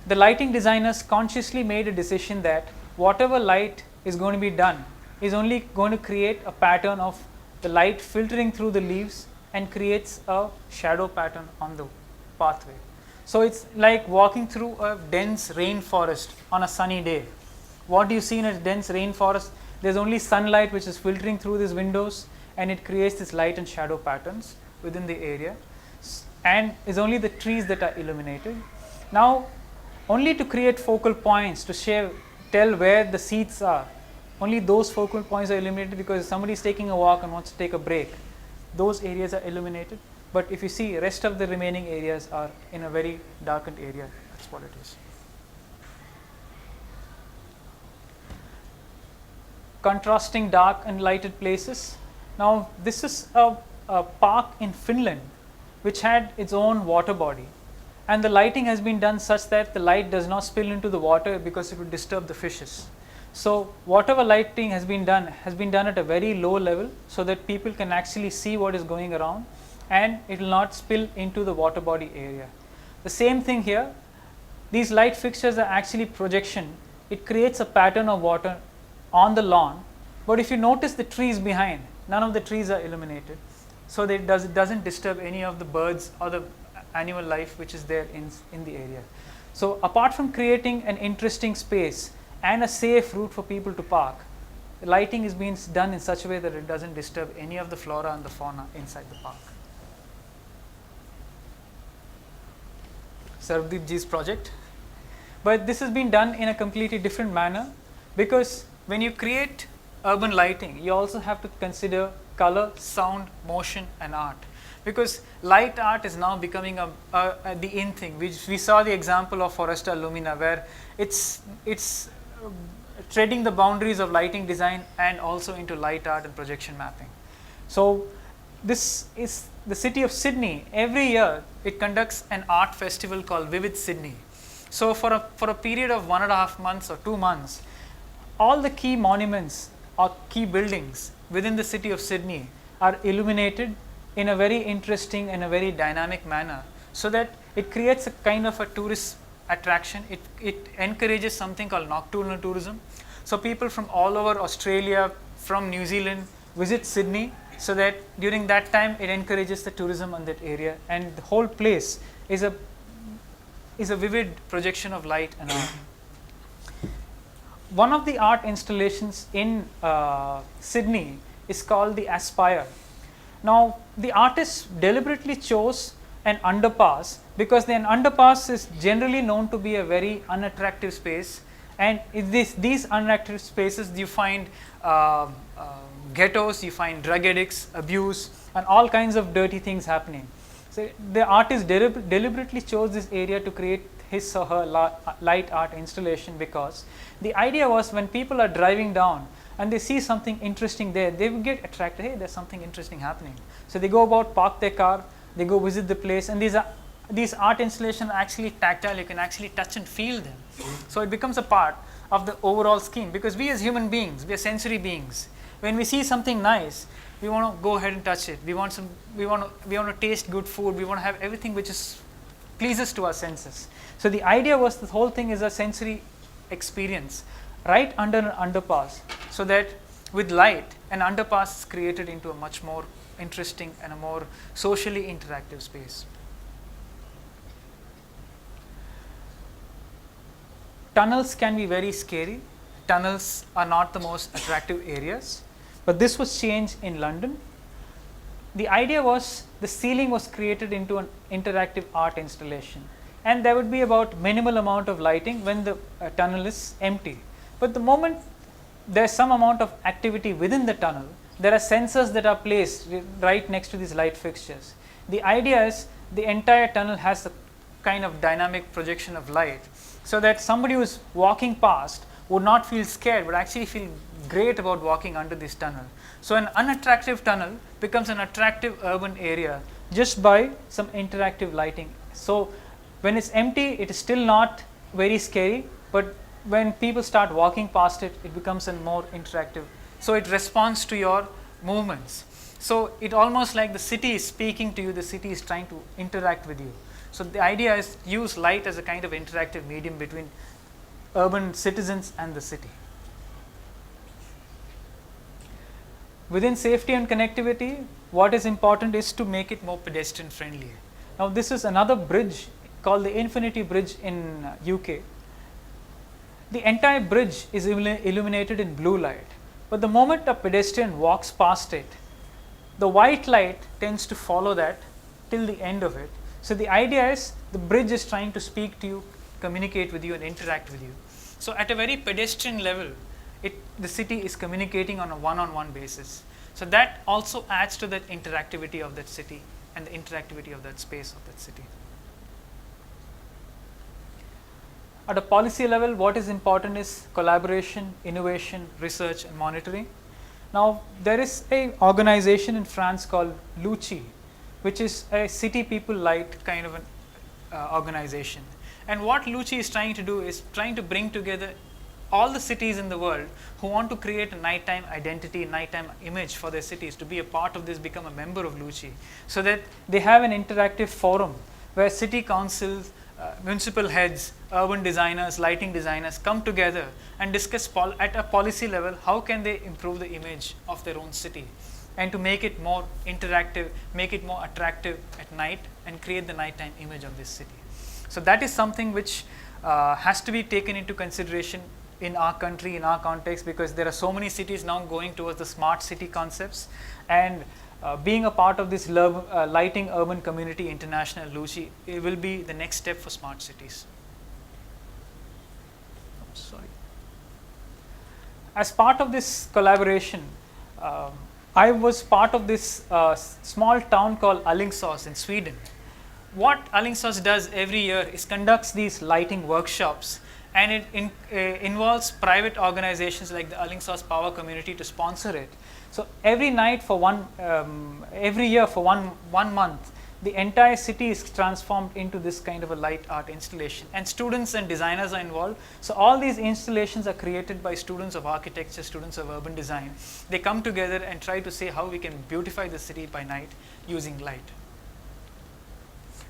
The lighting designers consciously made a decision that whatever light is going to be done is only going to create a pattern of the light filtering through the leaves and creates a shadow pattern on the pathway. So it's like walking through a dense rainforest on a sunny day. What do you see in a dense rainforest? There's only sunlight which is filtering through these windows, and it creates this light and shadow patterns within the area, and it's only the trees that are illuminated. Now only to create focal points to tell where the seats are, only those focal points are illuminated because if somebody is taking a walk and wants to take a break, those areas are illuminated. But if you see, rest of the remaining areas are in a very darkened area. That's what it is. Contrasting dark and lighted places. Now this is a park in Finland which had its own water body, and the lighting has been done such that the light does not spill into the water because it would disturb the fishes. So whatever lighting has been done at a very low level, so that people can actually see what is going around, and it will not spill into the water body area. The same thing here. These light fixtures are actually projection. It creates a pattern of water on the lawn, but if you notice the trees behind, none of the trees are illuminated, so that it doesn't disturb any of the birds or the animal life which is there in the area. So apart from creating an interesting space and a safe route for people to park, the lighting is being done in such a way that it doesn't disturb any of the flora and the fauna inside the park. Sarvdeep ji's project. But this has been done in a completely different manner, because when you create urban lighting, you also have to consider color, sound, motion and art, because light art is now becoming the in thing. We saw the example of Foresta Lumina, where it's treading the boundaries of lighting design and also into light art and projection mapping. So this is the city of Sydney. Every year it conducts an art festival called Vivid Sydney. So for a period of 1.5 months or 2 months, all the key monuments or key buildings within the city of Sydney are illuminated in a very interesting and a very dynamic manner, so that it creates a kind of a tourist attraction. It encourages something called nocturnal tourism. So people from all over Australia, from New Zealand visit Sydney, so that during that time it encourages the tourism on that area, and the whole place is a vivid projection of light and art. One of the art installations in Sydney is called the Aspire. Now the artist deliberately chose an underpass, because an underpass is generally known to be a very unattractive space, and in these unattractive spaces you find ghettos, you find drug addicts, abuse and all kinds of dirty things happening. So the artist deliberately chose this area to create his or her light art installation, because the idea was when people are driving down and they see something interesting there, they will get attracted. Hey, there's something interesting happening. So they go about, park their car, they go visit the place, and these art installations are actually tactile. You can actually touch and feel them. So it becomes a part of the overall scheme, because we as human beings, we are sensory beings. When we see something nice, we want to go ahead and touch it. We want to taste good food. We want to have everything which pleases to our senses. So the idea was the whole thing is a sensory experience right under an underpass, so that with light, an underpass is created into a much more interesting and a more socially interactive space. Tunnels can be very scary. Tunnels are not the most attractive areas, but this was changed in London. The idea was the ceiling was created into an interactive art installation, and there would be about minimal amount of lighting when the tunnel is empty. But the moment there's some amount of activity within the tunnel, there are sensors that are placed right next to these light fixtures. The idea is the entire tunnel has a kind of dynamic projection of light, so that somebody who is walking past would not feel scared, would actually feel great about walking under this tunnel. So an unattractive tunnel becomes an attractive urban area just by some interactive lighting. So when it's empty, it is still not very scary, but when people start walking past it, it becomes a more interactive. So it responds to your movements. So it almost like the city is speaking to you, the city is trying to interact with you. So the idea is use light as a kind of interactive medium between urban citizens and the city. Within safety and connectivity, what is important is to make it more pedestrian friendly. Now this is another bridge called the Infinity Bridge in UK. The entire bridge is illuminated in blue light, but the moment a pedestrian walks past it, the white light tends to follow that till the end of it. So the idea is the bridge is trying to speak to you, communicate with you and interact with you. So at a very pedestrian level, the city is communicating on a one-on-one basis. So that also adds to that interactivity of that city and the interactivity of that space of that city. At a policy level, what is important is collaboration, innovation, research and monitoring. Now there is an organization in France called LUCI, which is a city people light kind of an organization. And what LUCI is trying to do is trying to bring together all the cities in the world who want to create a nighttime identity, nighttime image for their cities to be a part of this, become a member of Luci, so that they have an interactive forum where city councils, municipal heads, urban designers, lighting designers come together and discuss at a policy level how can they improve the image of their own city, and to make it more interactive, make it more attractive at night, and create the nighttime image of this city. So that is something which has to be taken into consideration in our country, in our context, because there are so many cities now going towards the smart city concepts, and being a part of this Lighting Urban Community International, Luci, it will be the next step for smart cities. As part of this collaboration, I was part of this small town called Alingsås in Sweden. What Alingsås does every year is conducts these lighting workshops, and it involves private organizations like the Alingsås Power Community to sponsor it. So every night for every year for one month, the entire city is transformed into this kind of a light art installation, and students and designers are involved. So all these installations are created by students of architecture, students of urban design. They come together and try to say how we can beautify the city by night using light.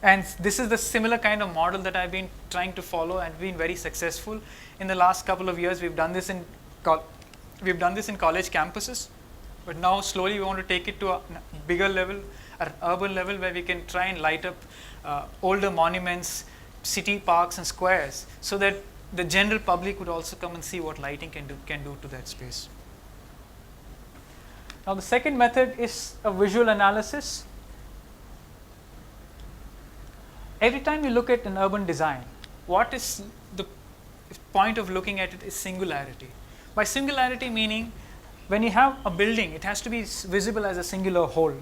And this is the similar kind of model that I've been trying to follow and been very successful. In the last couple of years, we've done this in college campuses, but now slowly we want to take it to a bigger level, an urban level, where we can try and light up older monuments, city parks and squares, so that the general public would also come and see what lighting can do to that space. Now the second method is a visual analysis. Every time you look at an urban design, what is the point of looking at it is singularity. By singularity meaning, when you have a building, it has to be visible as a singular whole.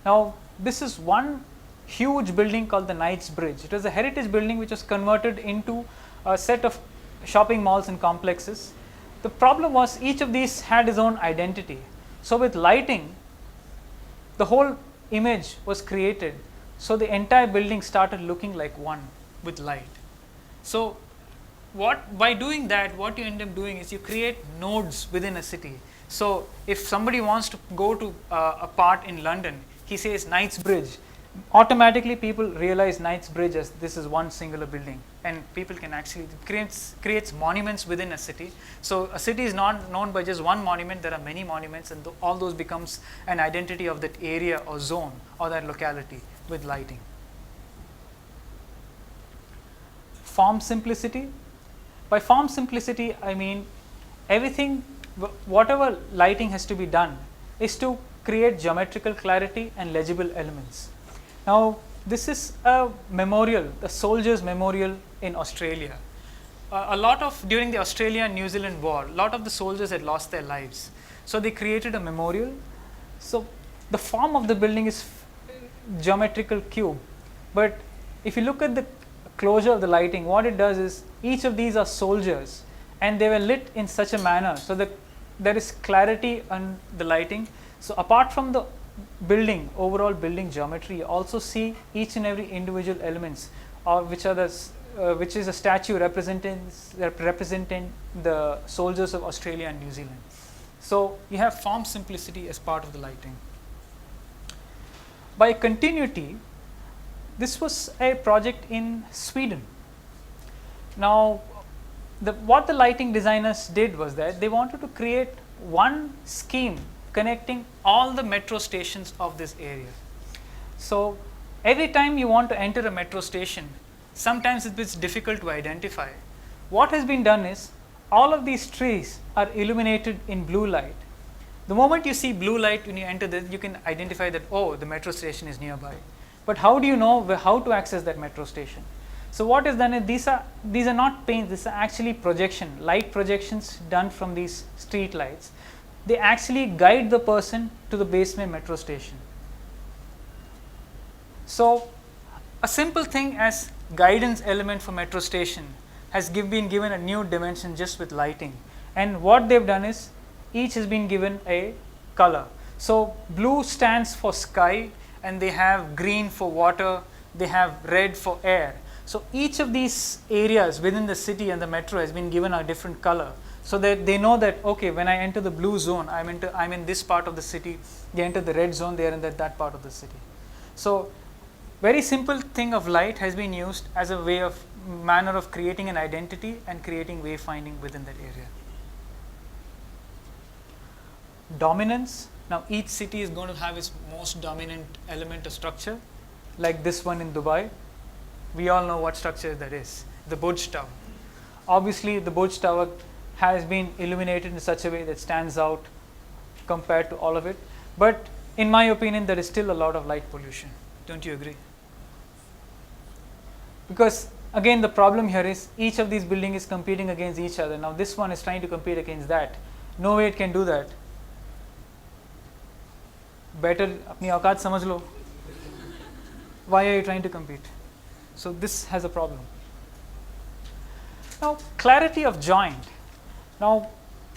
Now, this is one huge building called the Knight's Bridge. It was a heritage building which was converted into a set of shopping malls and complexes. The problem was each of these had its own identity. So with lighting, the whole image was created. So the entire building started looking like one with light. So by doing that, what you end up doing is you create nodes within a city. So if somebody wants to go to a part in London, he says Knight's Bridge. Automatically people realize Knight's Bridge as this is one singular building, and people can actually creates monuments within a city. So a city is not known by just one monument, there are many monuments, and all those becomes an identity of that area or zone or that locality with lighting. Form simplicity. By form simplicity, I mean everything, whatever lighting has to be done is to create geometrical clarity and legible elements. Now, this is a memorial, the Soldiers' Memorial in Australia. During the Australia and New Zealand War, a lot of the soldiers had lost their lives. So they created a memorial. So the form of the building is geometrical cube. But if you look at the closure of the lighting, what it does is each of these are soldiers, and they were lit in such a manner so that there is clarity on the lighting. So apart from the building, overall building geometry, you also see each and every individual elements, which is a statue representing the soldiers of Australia and New Zealand. So you have form simplicity as part of the lighting. By continuity, this was a project in Sweden. Now, what the lighting designers did was that they wanted to create one scheme connecting all the metro stations of this area. So every time you want to enter a metro station, sometimes it's difficult to identify. What has been done is all of these trees are illuminated in blue light. The moment you see blue light when you enter this, you can identify that, oh, the metro station is nearby. But how do you know how to access that metro station? So what is done is these are not paints, these are actually light projections done from these street lights. They actually guide the person to the basement metro station. So a simple thing as guidance element for metro station has been given a new dimension just with lighting. And what they've done is each has been given a color. So blue stands for sky, and they have green for water, they have red for air. So each of these areas within the city and the metro has been given a different color, so that they know that, okay, when I enter the blue zone, I'm in this part of the city. They enter the red zone, they are in that part of the city. So very simple thing of light has been used as a way of manner of creating an identity and creating wayfinding within that area. Dominance. Now each city is going to have its most dominant element of structure, like this one in Dubai. We all know what structure that is, the Burj Tower. Obviously the Burj Tower has been illuminated in such a way that stands out compared to all of it, but in my opinion there is still a lot of light pollution. Don't you agree? Because again the problem here is each of these buildings is competing against each other. Now this one is trying to compete against that. No way it can do that. Better apni औकात समझ लो. Why are you trying to compete? So this has a problem. Now clarity of joint. Now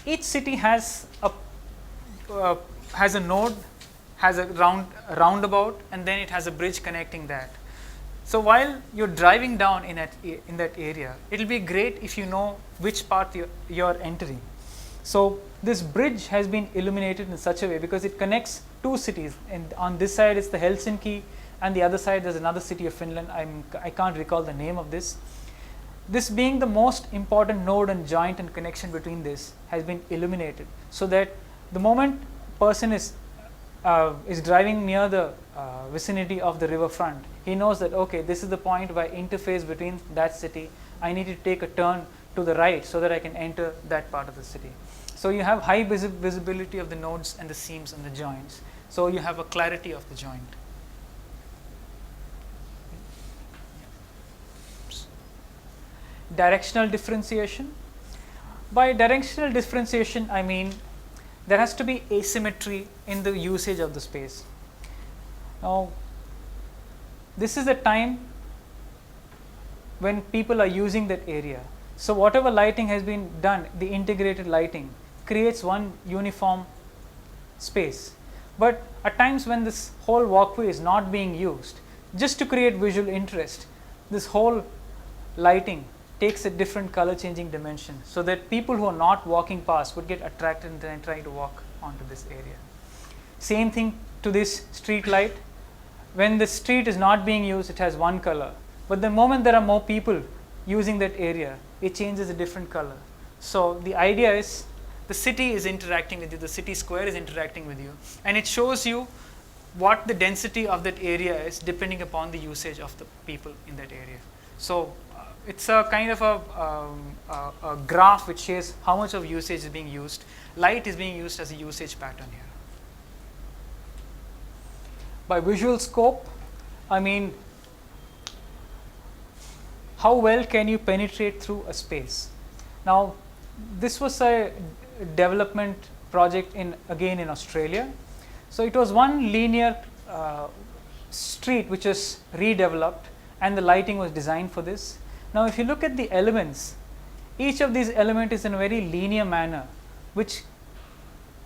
each city has a node, has a roundabout, and then it has a bridge connecting that. So while you're driving down in that area, it'll be great if you know which part you're entering. So this bridge has been illuminated in such a way because it connects two cities, and on this side it's the Helsinki, and the other side there's another city of Finland. I can't recall the name of this. This being the most important node and joint and connection between this has been illuminated, so that the moment person is driving near the vicinity of the riverfront, he knows that, okay, this is the point where interface between that city. I need to take a turn to the right so that I can enter that part of the city. So you have high visibility of the nodes and the seams and the joints. So you have a clarity of the joint. Directional differentiation. By directional differentiation, I mean there has to be asymmetry in the usage of the space. Now, this is the time when people are using that area. So whatever lighting has been done, the integrated lighting creates one uniform space. But at times when this whole walkway is not being used, just to create visual interest, this whole lighting takes a different color changing dimension, so that people who are not walking past would get attracted and then try to walk onto this area. Same thing to this street light. When the street is not being used, it has one color, but the moment there are more people using that area, it changes a different color. So the idea is the city is interacting with you, the city square is interacting with you, and it shows you what the density of that area is depending upon the usage of the people in that area. So it's a kind of a graph which shows how much of usage is being used. Light is being used as a usage pattern here. By visual scope, I mean how well can you penetrate through a space. Now this was a development project again in Australia. So it was one linear street which was redeveloped, and the lighting was designed for this. Now if you look at the elements, each of these elements is in a very linear manner, which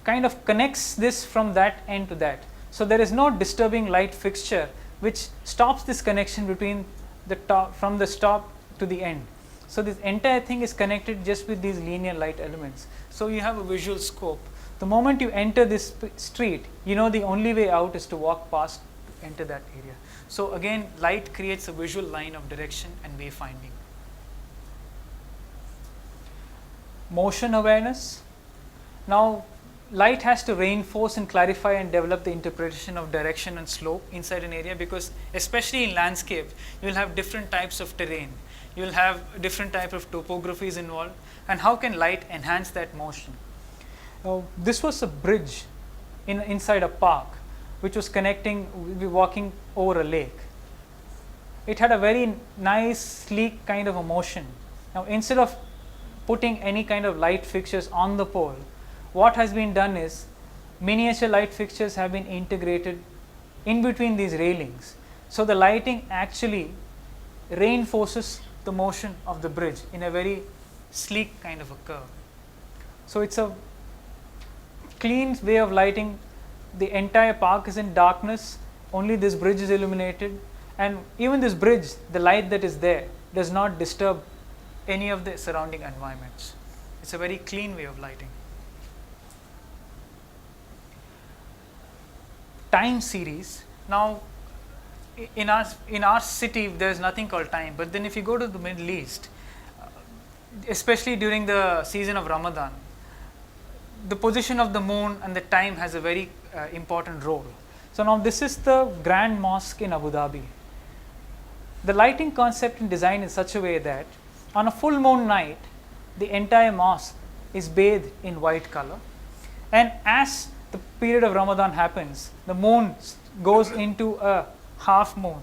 kind of connects this from that end to that. So there is no disturbing light fixture which stops this connection between the top, from the stop to the end. So this entire thing is connected just with these linear light elements. So you have a visual scope. The moment you enter this street, you know the only way out is to walk past to enter that area. So again, light creates a visual line of direction and wayfinding. Motion awareness. Now light has to reinforce and clarify and develop the interpretation of direction and slope inside an area, because especially in landscape you will have different types of terrain, you will have different type of topographies involved, and how can light enhance that motion. This was a bridge inside a park which was connecting, we were walking over a lake. It had a very nice sleek kind of a motion. Now instead of putting any kind of light fixtures on the pole, what has been done is miniature light fixtures have been integrated in between these railings. So the lighting actually reinforces the motion of the bridge in a very sleek kind of a curve. So it's a clean way of lighting. The entire park is in darkness, only this bridge is illuminated, and even this bridge, the light that is there does not disturb any of the surrounding environments. It's a very clean way of lighting. Time series. Now, in our city, there is nothing called time. But then, if you go to the Middle East, especially during the season of Ramadan, the position of the moon and the time has a very important role. So now this is the Grand Mosque in Abu Dhabi. The lighting concept and design in such a way that on a full moon night, the entire mosque is bathed in white color, and as the period of Ramadan happens, the moon goes into a half moon.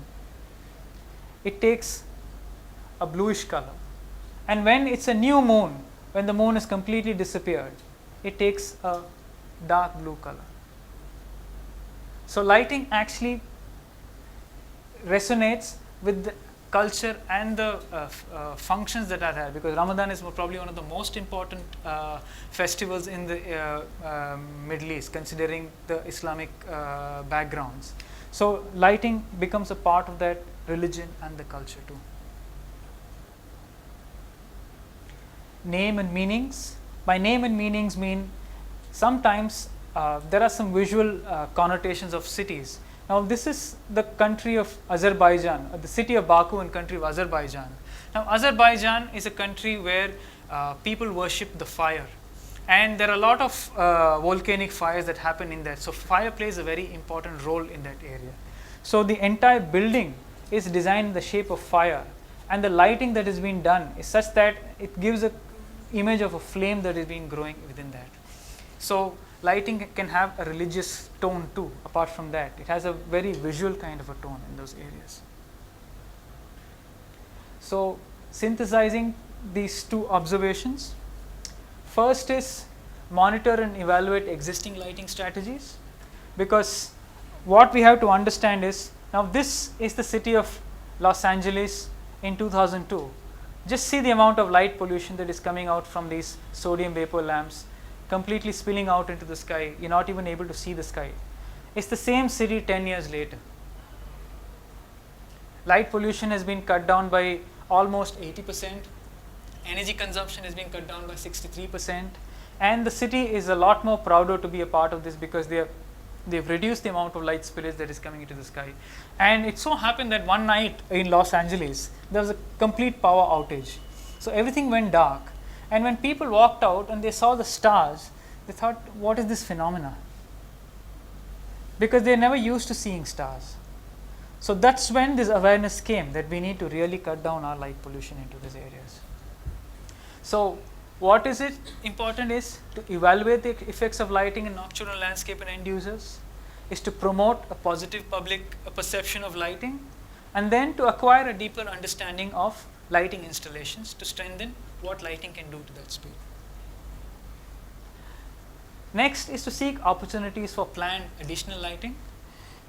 It takes a bluish color, and when it's a new moon, when the moon is completely disappeared, it takes a dark blue color. So lighting actually resonates with the culture and the functions that are there, because Ramadan is probably one of the most important festivals in the Middle East, considering the Islamic backgrounds. So lighting becomes a part of that religion and the culture too. Name and meanings. By name and meanings mean sometimes there are some visual connotations of cities. Now this is the country of Azerbaijan, the city of Baku and country of Azerbaijan. Now Azerbaijan is a country where people worship the fire, and there are a lot of volcanic fires that happen in that. So fire plays a very important role in that area. So the entire building is designed in the shape of fire, and the lighting that is being done is such that it gives a image of a flame that is being growing within that. So lighting can have a religious tone too. Apart from that, it has a very visual kind of a tone in those areas. So synthesizing these two observations, first is monitor and evaluate existing lighting strategies, because what we have to understand is, now this is the city of Los Angeles in 2002. Just see the amount of light pollution that is coming out from these sodium vapor lamps, completely spilling out into the sky. You're not even able to see the sky. It's the same city 10 years later. Light pollution has been cut down by almost 80%. Energy consumption has been cut down by 63%. And the city is a lot more prouder to be a part of this, because they've reduced the amount of light spillage that is coming into the sky. And it so happened that one night in Los Angeles, there was a complete power outage. So everything went dark. And when people walked out and they saw the stars, they thought, what is this phenomena? Because they're never used to seeing stars. So that's when this awareness came that we need to really cut down our light pollution into these areas. So what is it important is to evaluate the effects of lighting in nocturnal landscape and end users, is to promote a positive public perception of lighting, and then to acquire a deeper understanding of lighting installations to strengthen what lighting can do to that space. Next is to seek opportunities for planned additional lighting.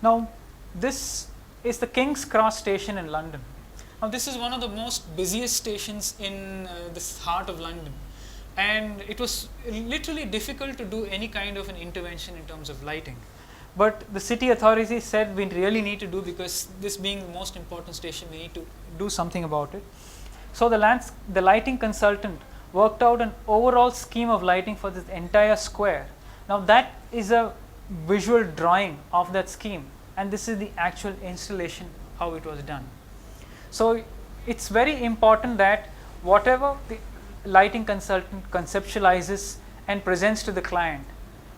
Now this is the King's Cross station in London. Now this is one of the most busiest stations in this heart of London, and it was literally difficult to do any kind of an intervention in terms of lighting. But the city authorities said we really need to do, because this being the most important station, we need to do something about it. So the lighting consultant worked out an overall scheme of lighting for this entire square. Now that is a visual drawing of that scheme, and this is the actual installation, how it was done. So it's very important that whatever the lighting consultant conceptualizes and presents to the client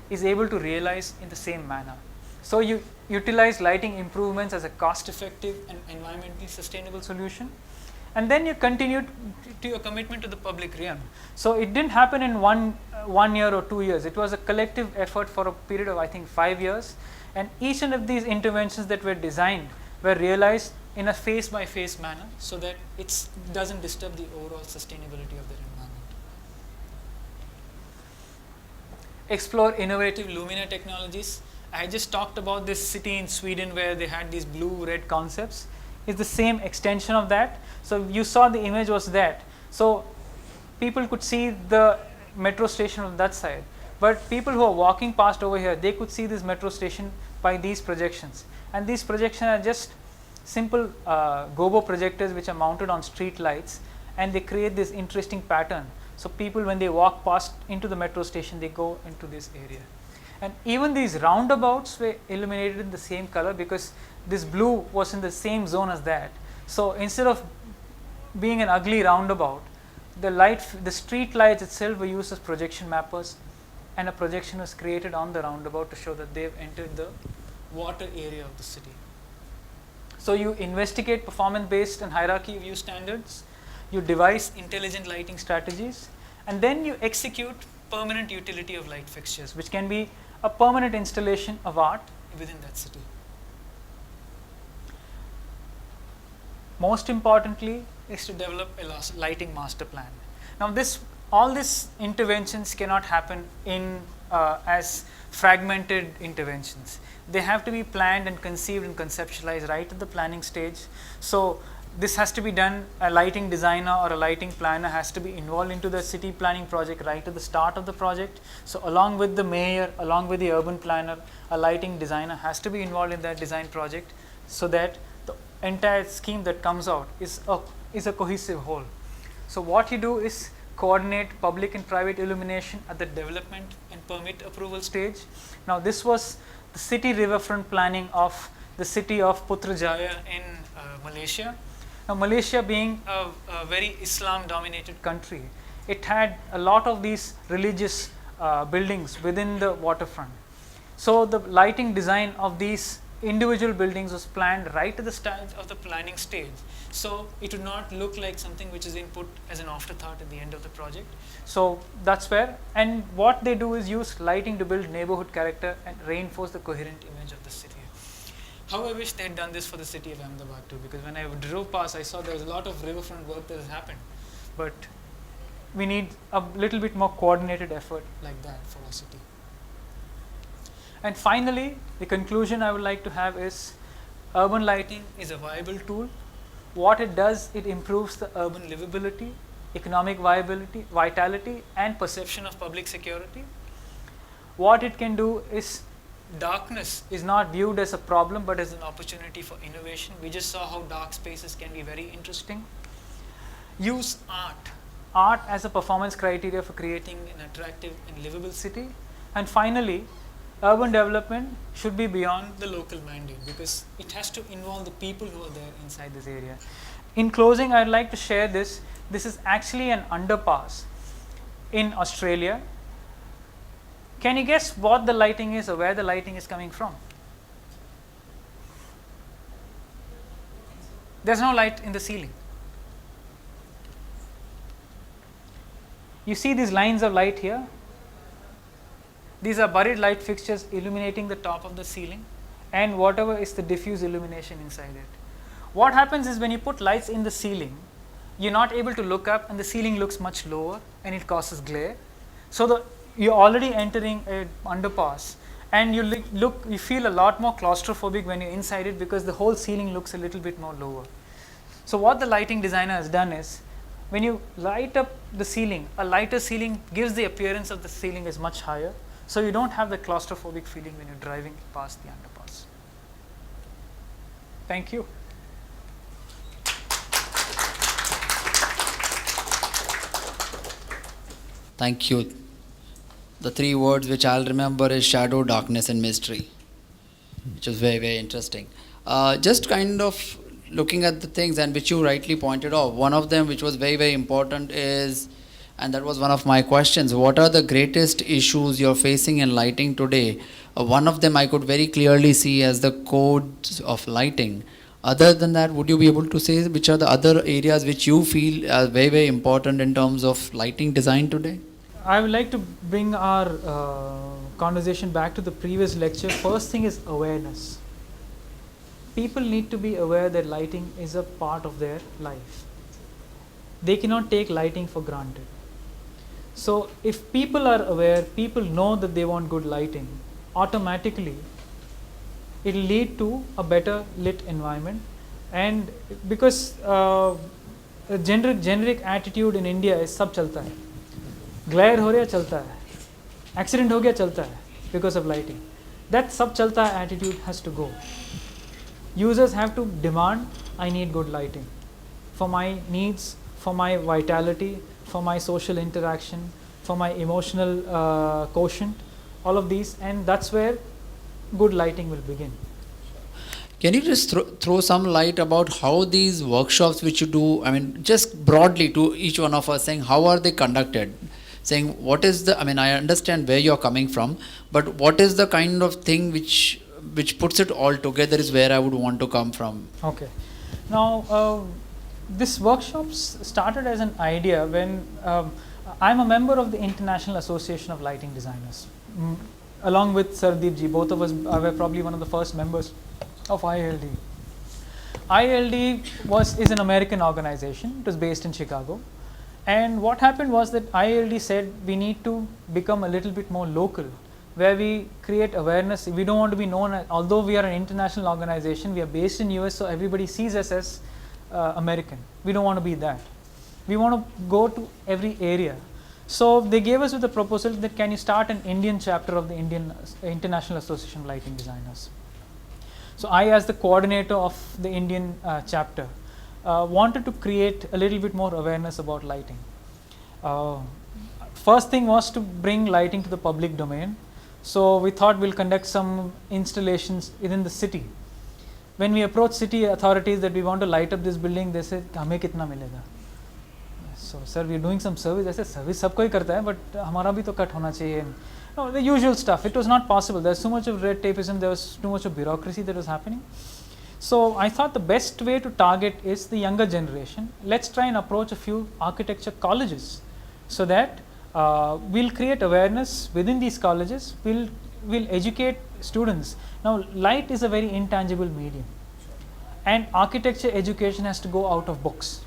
is able to realize in the same manner. So you utilize lighting improvements as a cost-effective and environmentally sustainable solution, and then you continue to your commitment to the public realm. So it didn't happen in one year or 2 years. It was a collective effort for a period of, I think, 5 years, and each one of these interventions that were designed were realized in a phase-by-phase manner, so that it doesn't disturb the overall sustainability of the environment. Explore innovative luminaire technologies. I just talked about this city in Sweden where they had these blue-red concepts. It's the same extension of that. So you saw the image was that. So people could see the metro station on that side, but people who are walking past over here, they could see this metro station by these projections. And these projections are just simple gobo projectors which are mounted on street lights, and they create this interesting pattern. So people, when they walk past into the metro station, they go into this area. And even these roundabouts were illuminated in the same color, because this blue was in the same zone as that. So instead of being an ugly roundabout, the street lights itself were used as projection mappers, and a projection was created on the roundabout to show that they've entered the water area of the city. So you investigate performance based and hierarchy view standards, you devise intelligent lighting strategies, and then you execute permanent utility of light fixtures, which can be a permanent installation of art within that city. Most importantly is to develop a lighting master plan. Now all these interventions cannot happen in as fragmented interventions. They have to be planned and conceived and conceptualized right at the planning stage. So this has to be done, a lighting designer or a lighting planner has to be involved into the city planning project right at the start of the project. So along with the mayor, along with the urban planner, a lighting designer has to be involved in that design project, so that the entire scheme that comes out is a cohesive whole. So what you do is coordinate public and private illumination at the development and permit approval stage. Now this was the city riverfront planning of the city of Putrajaya in Malaysia. Now Malaysia being a very Islam dominated country, it had a lot of these religious buildings within the waterfront. So the lighting design of these individual buildings was planned right at the start of the planning stage, so it would not look like something which is input as an afterthought at the end of the project. So that's where, and what they do is use lighting to build neighborhood character and reinforce the coherent image of the city. How I wish they had done this for the city of Ahmedabad too, because when I drove past, I saw there was a lot of riverfront work that has happened, but we need a little bit more coordinated effort like that for our city. And finally, the conclusion I would like to have is urban lighting is a viable tool. What it does, it improves the urban livability, economic vitality, and perception of public security. What it can do is, darkness is not viewed as a problem but as an opportunity for innovation. We just saw how dark spaces can be very interesting. Use art as a performance criteria for creating an attractive and livable city. And finally, urban development should be beyond the local mandate, because it has to involve the people who are there inside this area. In closing, I'd like to share this. This is actually an underpass in Australia. Can you guess what the lighting is or where the lighting is coming from? There's no light in the ceiling. You see these lines of light here? These are buried light fixtures illuminating the top of the ceiling and whatever is the diffuse illumination inside it. What happens is, when you put lights in the ceiling, you're not able to look up and the ceiling looks much lower and it causes glare. So you're already entering an underpass, and you feel a lot more claustrophobic when you're inside it, because the whole ceiling looks a little bit more lower. So what the lighting designer has done is, when you light up the ceiling, a lighter ceiling gives the appearance of the ceiling is much higher, so you don't have the claustrophobic feeling when you're driving past the underpass. Thank you. Thank you. The three words which I'll remember is shadow, darkness, and mystery, which is very, very interesting. Just kind of looking at the things, and which you rightly pointed out, one of them which was very, very important is, and that was one of my questions, what are the greatest issues you're facing in lighting today? One of them I could very clearly see as the codes of lighting. Other than that, would you be able to say which are the other areas which you feel are very, very important in terms of lighting design today? I would like to bring our conversation back to the previous lecture. First thing is awareness. People need to be aware that lighting is a part of their life. They cannot take lighting for granted. So if people are aware, people know that they want good lighting, automatically it will lead to a better lit environment. And because a generic attitude in India is sab chalta hai. Glare ho gaya chalta hai. Accident ho gaya chalta hai because of lighting. That sab chalta attitude has to go. Users have to demand, I need good lighting for my needs, for my vitality, for my social interaction, for my emotional quotient, all of these, and that's where good lighting will begin. Can you just throw some light about how these workshops which you do, I mean, just broadly to each one of us, saying how are they conducted? Saying what is the, I mean, I understand where you're coming from, but what is the kind of thing which puts it all together is where I would want to come from. Okay. Now, this workshops started as an idea when I'm a member of the International Association of Lighting Designers. Along with Sandeep ji, both of us were probably one of the first members of ILD. ILD is an American organization. It was based in Chicago. And what happened was that ILD said we need to become a little bit more local, where we create awareness. We don't want to be known as, although we are an international organization, we are based in US, so everybody sees us as American. We don't want to be that. We want to go to every area. So they gave us with a proposal that can you start an Indian chapter of the International Association of Lighting Designers. So I, as the coordinator of the Indian chapter, wanted to create a little bit more awareness about lighting. First thing was to bring lighting to the public domain. So we thought we'll conduct some installations within the city. When we approached city authorities that we want to light up this building, they said, "Hame kitna milega?" So, sir, we are doing some service. I said, service सब कोई करता है, but हमारा भी तो cut होना चाहिए. No, the usual stuff. It was not possible. There was too much of red tapeism. There was too much of bureaucracy that was happening. So I thought the best way to target is the younger generation. Let's try and approach a few architecture colleges, so that we'll create awareness within these colleges. We'll educate students. Now, light is a very intangible medium, and architecture education has to go out of books.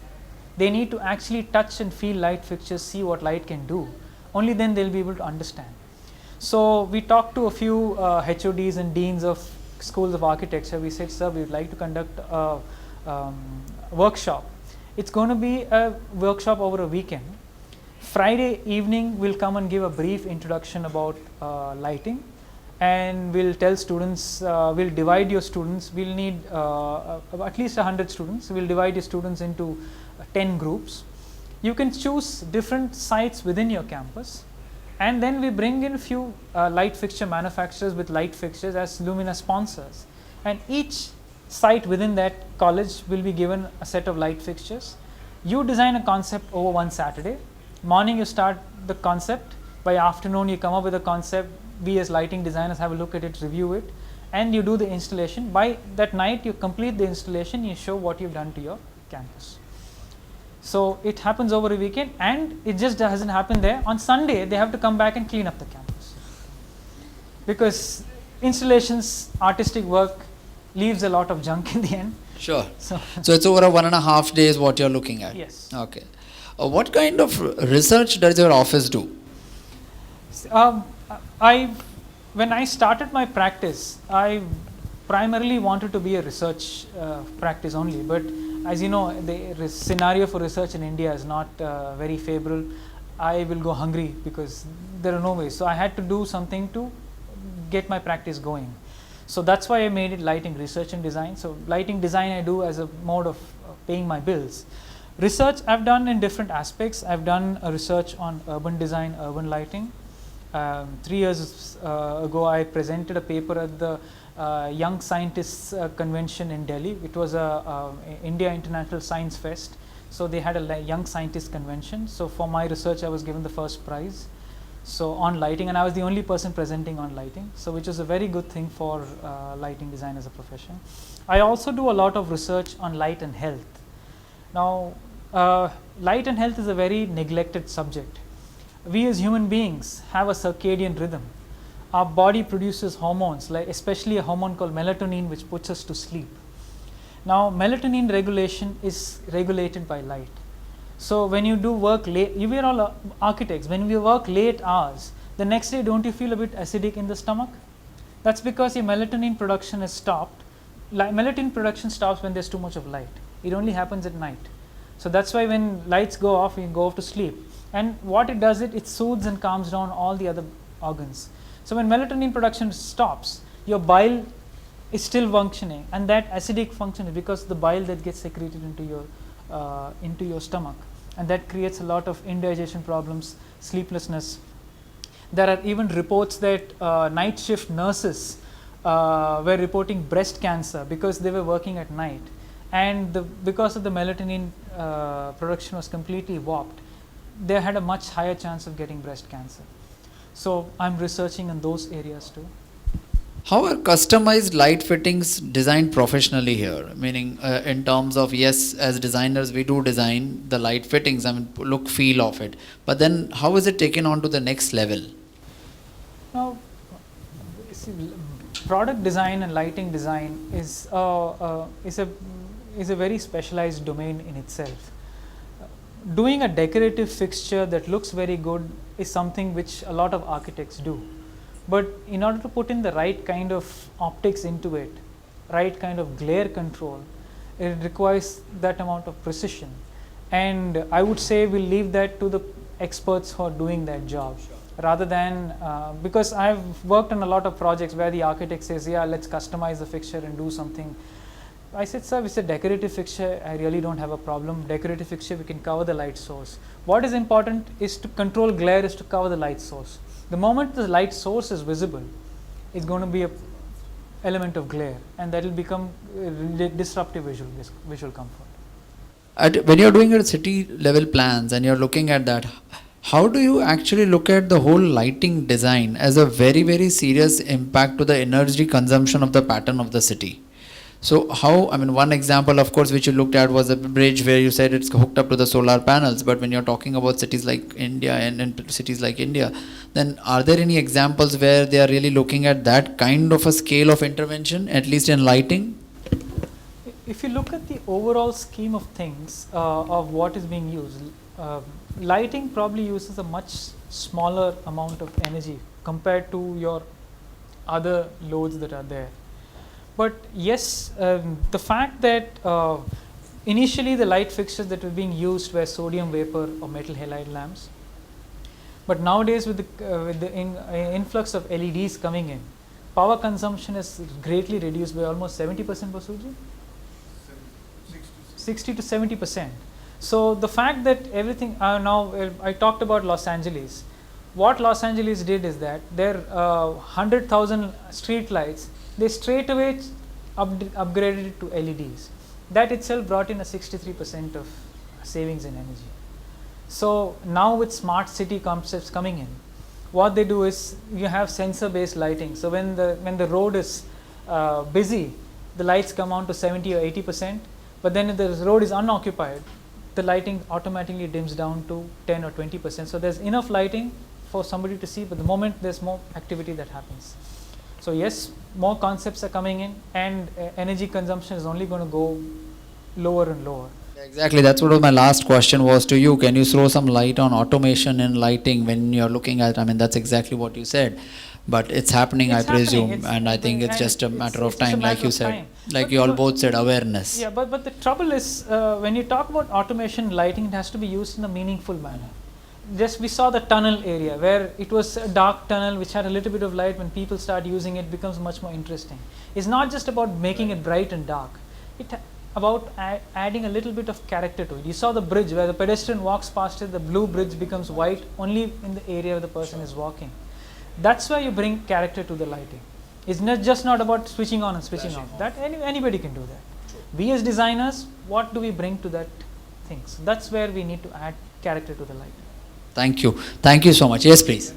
They need to actually touch and feel light fixtures, see what light can do. Only then they'll be able to understand. So we talked to a few HODs and deans of schools of architecture. We said, sir, we would like to conduct a workshop. It's going to be a workshop over a weekend. Friday evening, we'll come and give a brief introduction about lighting, and we'll tell students, we'll divide your students. We'll need at least 100 students. We'll divide your students into 10 groups. You can choose different sites within your campus, and then we bring in a few light fixture manufacturers with light fixtures as Lumina sponsors, and each site within that college will be given a set of light fixtures. You design a concept over one Saturday. Morning you start the concept, by afternoon you come up with a concept. We as lighting designers have a look at it, review it, and you do the installation. By that night you complete the installation, you show what you've done to your campus. So it happens over a weekend, and it just doesn't happen there. On Sunday they have to come back and clean up the campus, because installations, artistic work leaves a lot of junk in the end. Sure. So it's over a 1.5 days what you're looking at. Yes. Okay. What kind of research does your office do? When I started my practice, I primarily wanted to be a research practice only, but as you know, the scenario for research in India is not very favorable. I will go hungry because there are no ways. So I had to do something to get my practice going. So that's why I made it lighting research and design. So lighting design I do as a mode of paying my bills. Research I've done in different aspects. I've done a research on urban design, urban lighting. 3 years ago I presented a paper at the Young Scientists Convention in Delhi. It was a India International Science Fest. So they had a Young Scientist Convention. So for my research I was given the first prize. So on lighting, and I was the only person presenting on lighting. So which is a very good thing for lighting design as a profession. I also do a lot of research on light and health. Now light and health is a very neglected subject. We as human beings have a circadian rhythm. Our body produces hormones, like especially a hormone called melatonin, which puts us to sleep. Now melatonin regulation is regulated by light. So when you do work late, you are all architects, when we work late hours, the next day don't you feel a bit acidic in the stomach? That's because your melatonin production is stopped. Melatonin production stops when there's too much of light. It only happens at night. So that's why when lights go off, you go off to sleep. And what it does, it soothes and calms down all the other organs. So when melatonin production stops, your bile is still functioning, and that acidic function is because of the bile that gets secreted into your stomach, and that creates a lot of indigestion problems, sleeplessness. There are even reports that night shift nurses were reporting breast cancer because they were working at night, and because of the melatonin production was completely warped, they had a much higher chance of getting breast cancer. So I'm researching in those areas too. How are customized light fittings designed professionally here? Meaning, in terms of, yes, as designers, we do design the light fittings, I mean, look, feel of it. But then, how is it taken on to the next level? Now, see, product design and lighting design is a very specialized domain in itself. Doing a decorative fixture that looks very good is something which a lot of architects do. But in order to put in the right kind of optics into it, right kind of glare control, it requires that amount of precision. And I would say we'll leave that to the experts who are doing that job, rather than, because I've worked on a lot of projects where the architect says, yeah, let's customize the fixture and do something. I said, sir, it's a decorative fixture, I really don't have a problem. Decorative fixture, we can cover the light source. What is important is to control glare, is to cover the light source. The moment the light source is visible, it's going to be an element of glare, and that will become disruptive visual comfort. When you're doing your city level plans and you're looking at that, how do you actually look at the whole lighting design as a very, very serious impact to the energy consumption of the pattern of the city? So how, I mean, one example, of course, which you looked at was a bridge where you said it's hooked up to the solar panels. But when you're talking about cities like India and cities like India, then are there any examples where they are really looking at that kind of a scale of intervention, at least in lighting? If you look at the overall scheme of things of what is being used, lighting probably uses a much smaller amount of energy compared to your other loads that are there. But yes, the fact that initially the light fixtures that were being used were sodium vapor or metal halide lamps, but nowadays with the influx of LEDs coming in, power consumption is greatly reduced by almost 70%, Basuji? 60 to 70%. So the fact that everything, now I talked about Los Angeles. What Los Angeles did is that their 100,000 street lights, they straight away upgraded it to LEDs. That itself brought in a 63% of savings in energy. So now with smart city concepts coming in, what they do is you have sensor based lighting. So when the road is busy, the lights come on to 70 or 80%, but then if the road is unoccupied, the lighting automatically dims down to 10 or 20%. So there's enough lighting for somebody to see, but the moment there's more activity that happens. So yes, more concepts are coming in, and energy consumption is only going to go lower and lower. Exactly, that's what my last question was to you. Can you throw some light on automation in lighting when you're looking at, I mean, that's exactly what you said, but it's happening, I presume, and I think it's just a matter of time, like you said, like you all both said, awareness. Yeah, but the trouble is, when you talk about automation lighting, it has to be used in a meaningful manner. Just we saw the tunnel area where it was a dark tunnel which had a little bit of light. When people start using it, becomes much more interesting. It's not just about making it bright and dark. It's about adding a little bit of character to it. You saw the bridge where the pedestrian walks past it, the blue bridge becomes white only in the area where the person is walking. That's where you bring character to the lighting. It's not about switching on and switching off. That anybody can do that. We as designers, what do we bring to that thing? So that's where we need to add character to the lighting. Thank you. Thank you so much. Yes, please.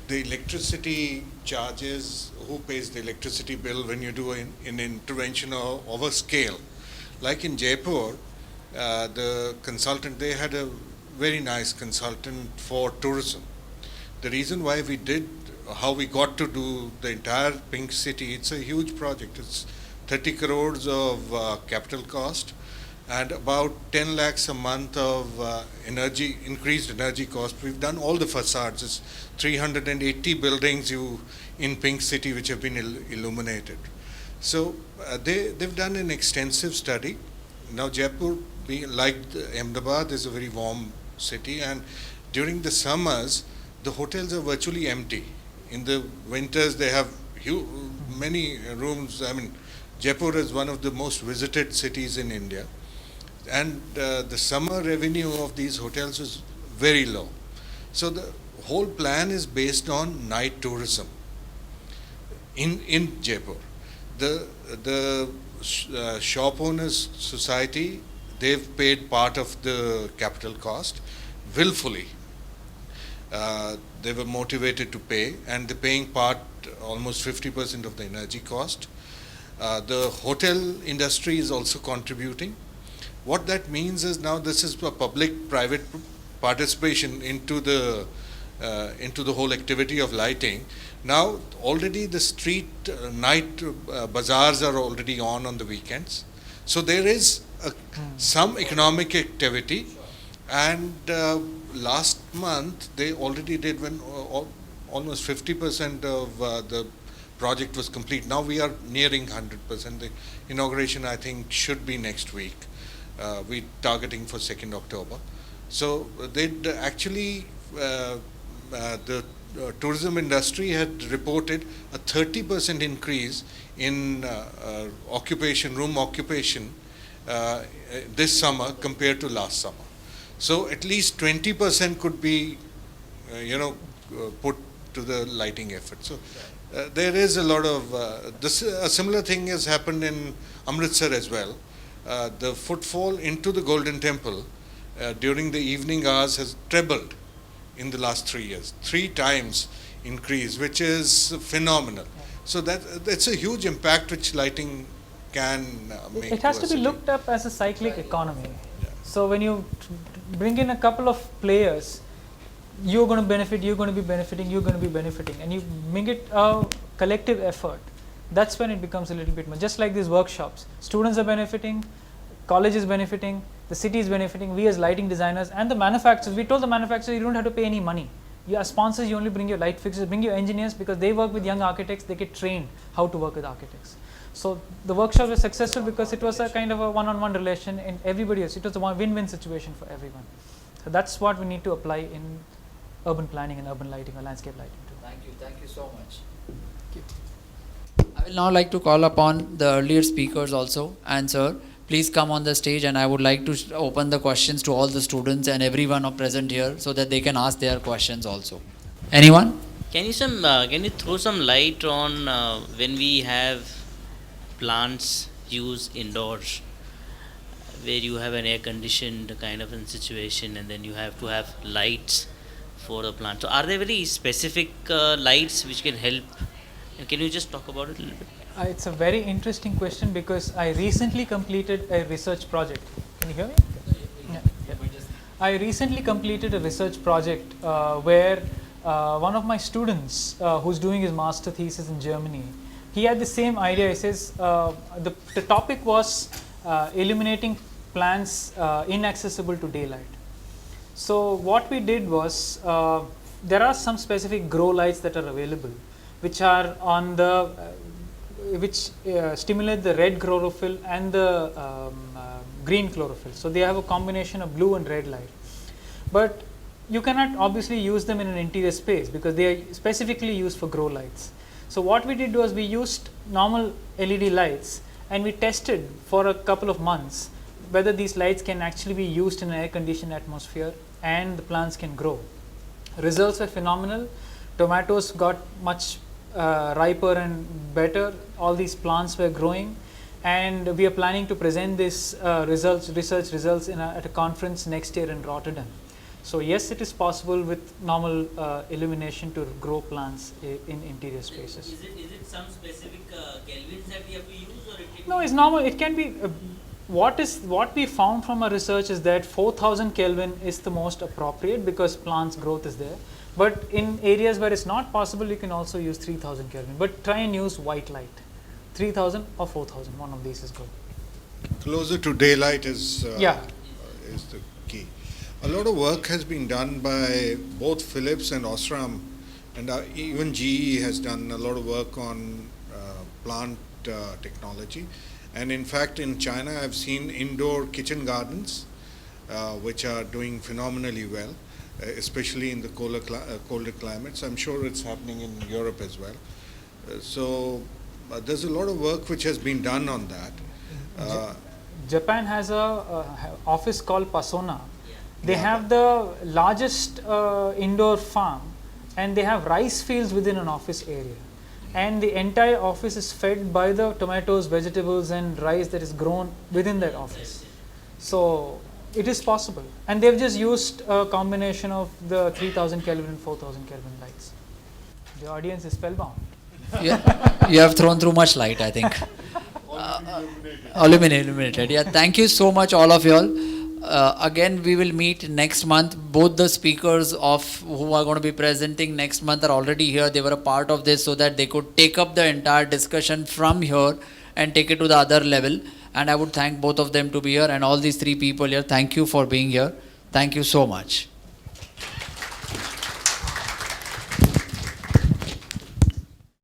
The electricity charges, who pays the electricity bill when you do an intervention of a scale? Like in Jaipur, the consultant, they had a very nice consultant for tourism. The reason why we did, how we got to do the entire Pink City, it's a huge project. It's 30 crores of capital cost, and about 10 lakhs a month of increased energy cost. We've done all the facades. It's 380 buildings in Pink City which have been illuminated. So they've done an extensive study. Now Jaipur, like Ahmedabad, is a very warm city, and during the summers, the hotels are virtually empty. In the winters, they have many rooms. I mean, Jaipur is one of the most visited cities in India, and the summer revenue of these hotels is very low. So the whole plan is based on night tourism in Jaipur. The shop owners society, they've paid part of the capital cost willfully. They were motivated to pay, and they're paying part, almost 50% of the energy cost. The hotel industry is also contributing. What that means is now this is a public-private participation into the whole activity of lighting. Now already the street night bazaars are already on the weekends. So there is some economic activity, and last month they already did when almost 50% of the project was complete. Now we are nearing 100%. The inauguration, I think, should be next week. We're targeting for 2nd October. So they actually, the tourism industry had reported a 30% increase in room occupation this summer compared to last summer. So at least 20% could be, put to the lighting effort. So there is a lot of a similar thing has happened in Amritsar as well. The footfall into the Golden Temple during the evening hours has trebled in the last 3 years, 3 times increase, which is phenomenal. So that's a huge impact which lighting can make. It has to be city. looked up as a cyclic economy. So when you bring in a couple of players, you're going to benefit, you're going to be benefiting, you're going to be benefiting, and you make it a collective effort. That's when it becomes a little bit more. Just like these workshops, students are benefiting, college is benefiting, the city is benefiting, we as lighting designers and the manufacturers. We told the manufacturers you don't have to pay any money. You are sponsors, you only bring your light fixers, bring your engineers, because they work with young architects, they get trained how to work with architects. So the workshop was successful because it was a kind of a one-on-one relation, and everybody else, it was a win-win situation for everyone. So that's what we need to apply in urban planning and urban lighting or landscape lighting too. Thank you so much. I will now like to call upon the earlier speakers also, and sir, please come on the stage, and I would like to open the questions to all the students and everyone present here so that they can ask their questions also. Anyone? Can you throw some light on when we have plants used indoors, where you have an air conditioned kind of a situation and then you have to have lights for the plant? So are there very specific lights which can help? Can you just talk about it a little bit? It's a very interesting question because I recently completed a research project. Can you hear me? Yeah. I recently completed a research project where one of my students who's doing his master thesis in Germany, he had the same idea. He says the topic was illuminating plants inaccessible to daylight. So what we did was there are some specific grow lights that are available, which are on the which stimulate the red chlorophyll and the green chlorophyll. So they have a combination of blue and red light. But you cannot obviously use them in an interior space because they are specifically used for grow lights. So what we did was we used normal LED lights and we tested for a couple of months whether these lights can actually be used in an air conditioned atmosphere and the plants can grow. Results were phenomenal. Tomatoes got much riper and better. All these plants were growing, and we are planning to present this research results at a conference next year in Rotterdam. So yes, it is possible with normal illumination to grow plants in interior spaces. Is it some specific kelvins that we have to use, or it can No, it's normal. It can be. What we found from our research is that 4000 Kelvin is the most appropriate because plants growth is there. But in areas where it's not possible, you can also use 3000 Kelvin. But try and use white light. 3000 or 4000, one of these is good. Closer to daylight is the key. A lot of work has been done by both Philips and Osram, and even GE has done a lot of work on plant technology. And in fact, in China, I've seen indoor kitchen gardens, which are doing phenomenally well, especially in the colder climates. I'm sure it's happening in Europe as well. So there's a lot of work which has been done on that. Japan has a office called Pasona. They have the largest indoor farm, and they have rice fields within an office area. And the entire office is fed by the tomatoes, vegetables, and rice that is grown within that office. So it is possible. And they've just used a combination of the 3000 Kelvin and 4000 Kelvin lights. The audience is spellbound. Yeah, you have thrown through much light, I think. Illuminated. Yeah, thank you so much, all of you all. Again, we will meet next month. Both the speakers of who are going to be presenting next month are already here. They were a part of this so that they could take up the entire discussion from here and take it to the other level. And I would thank both of them to be here, and all these three people here. Thank you for being here. Thank you so much.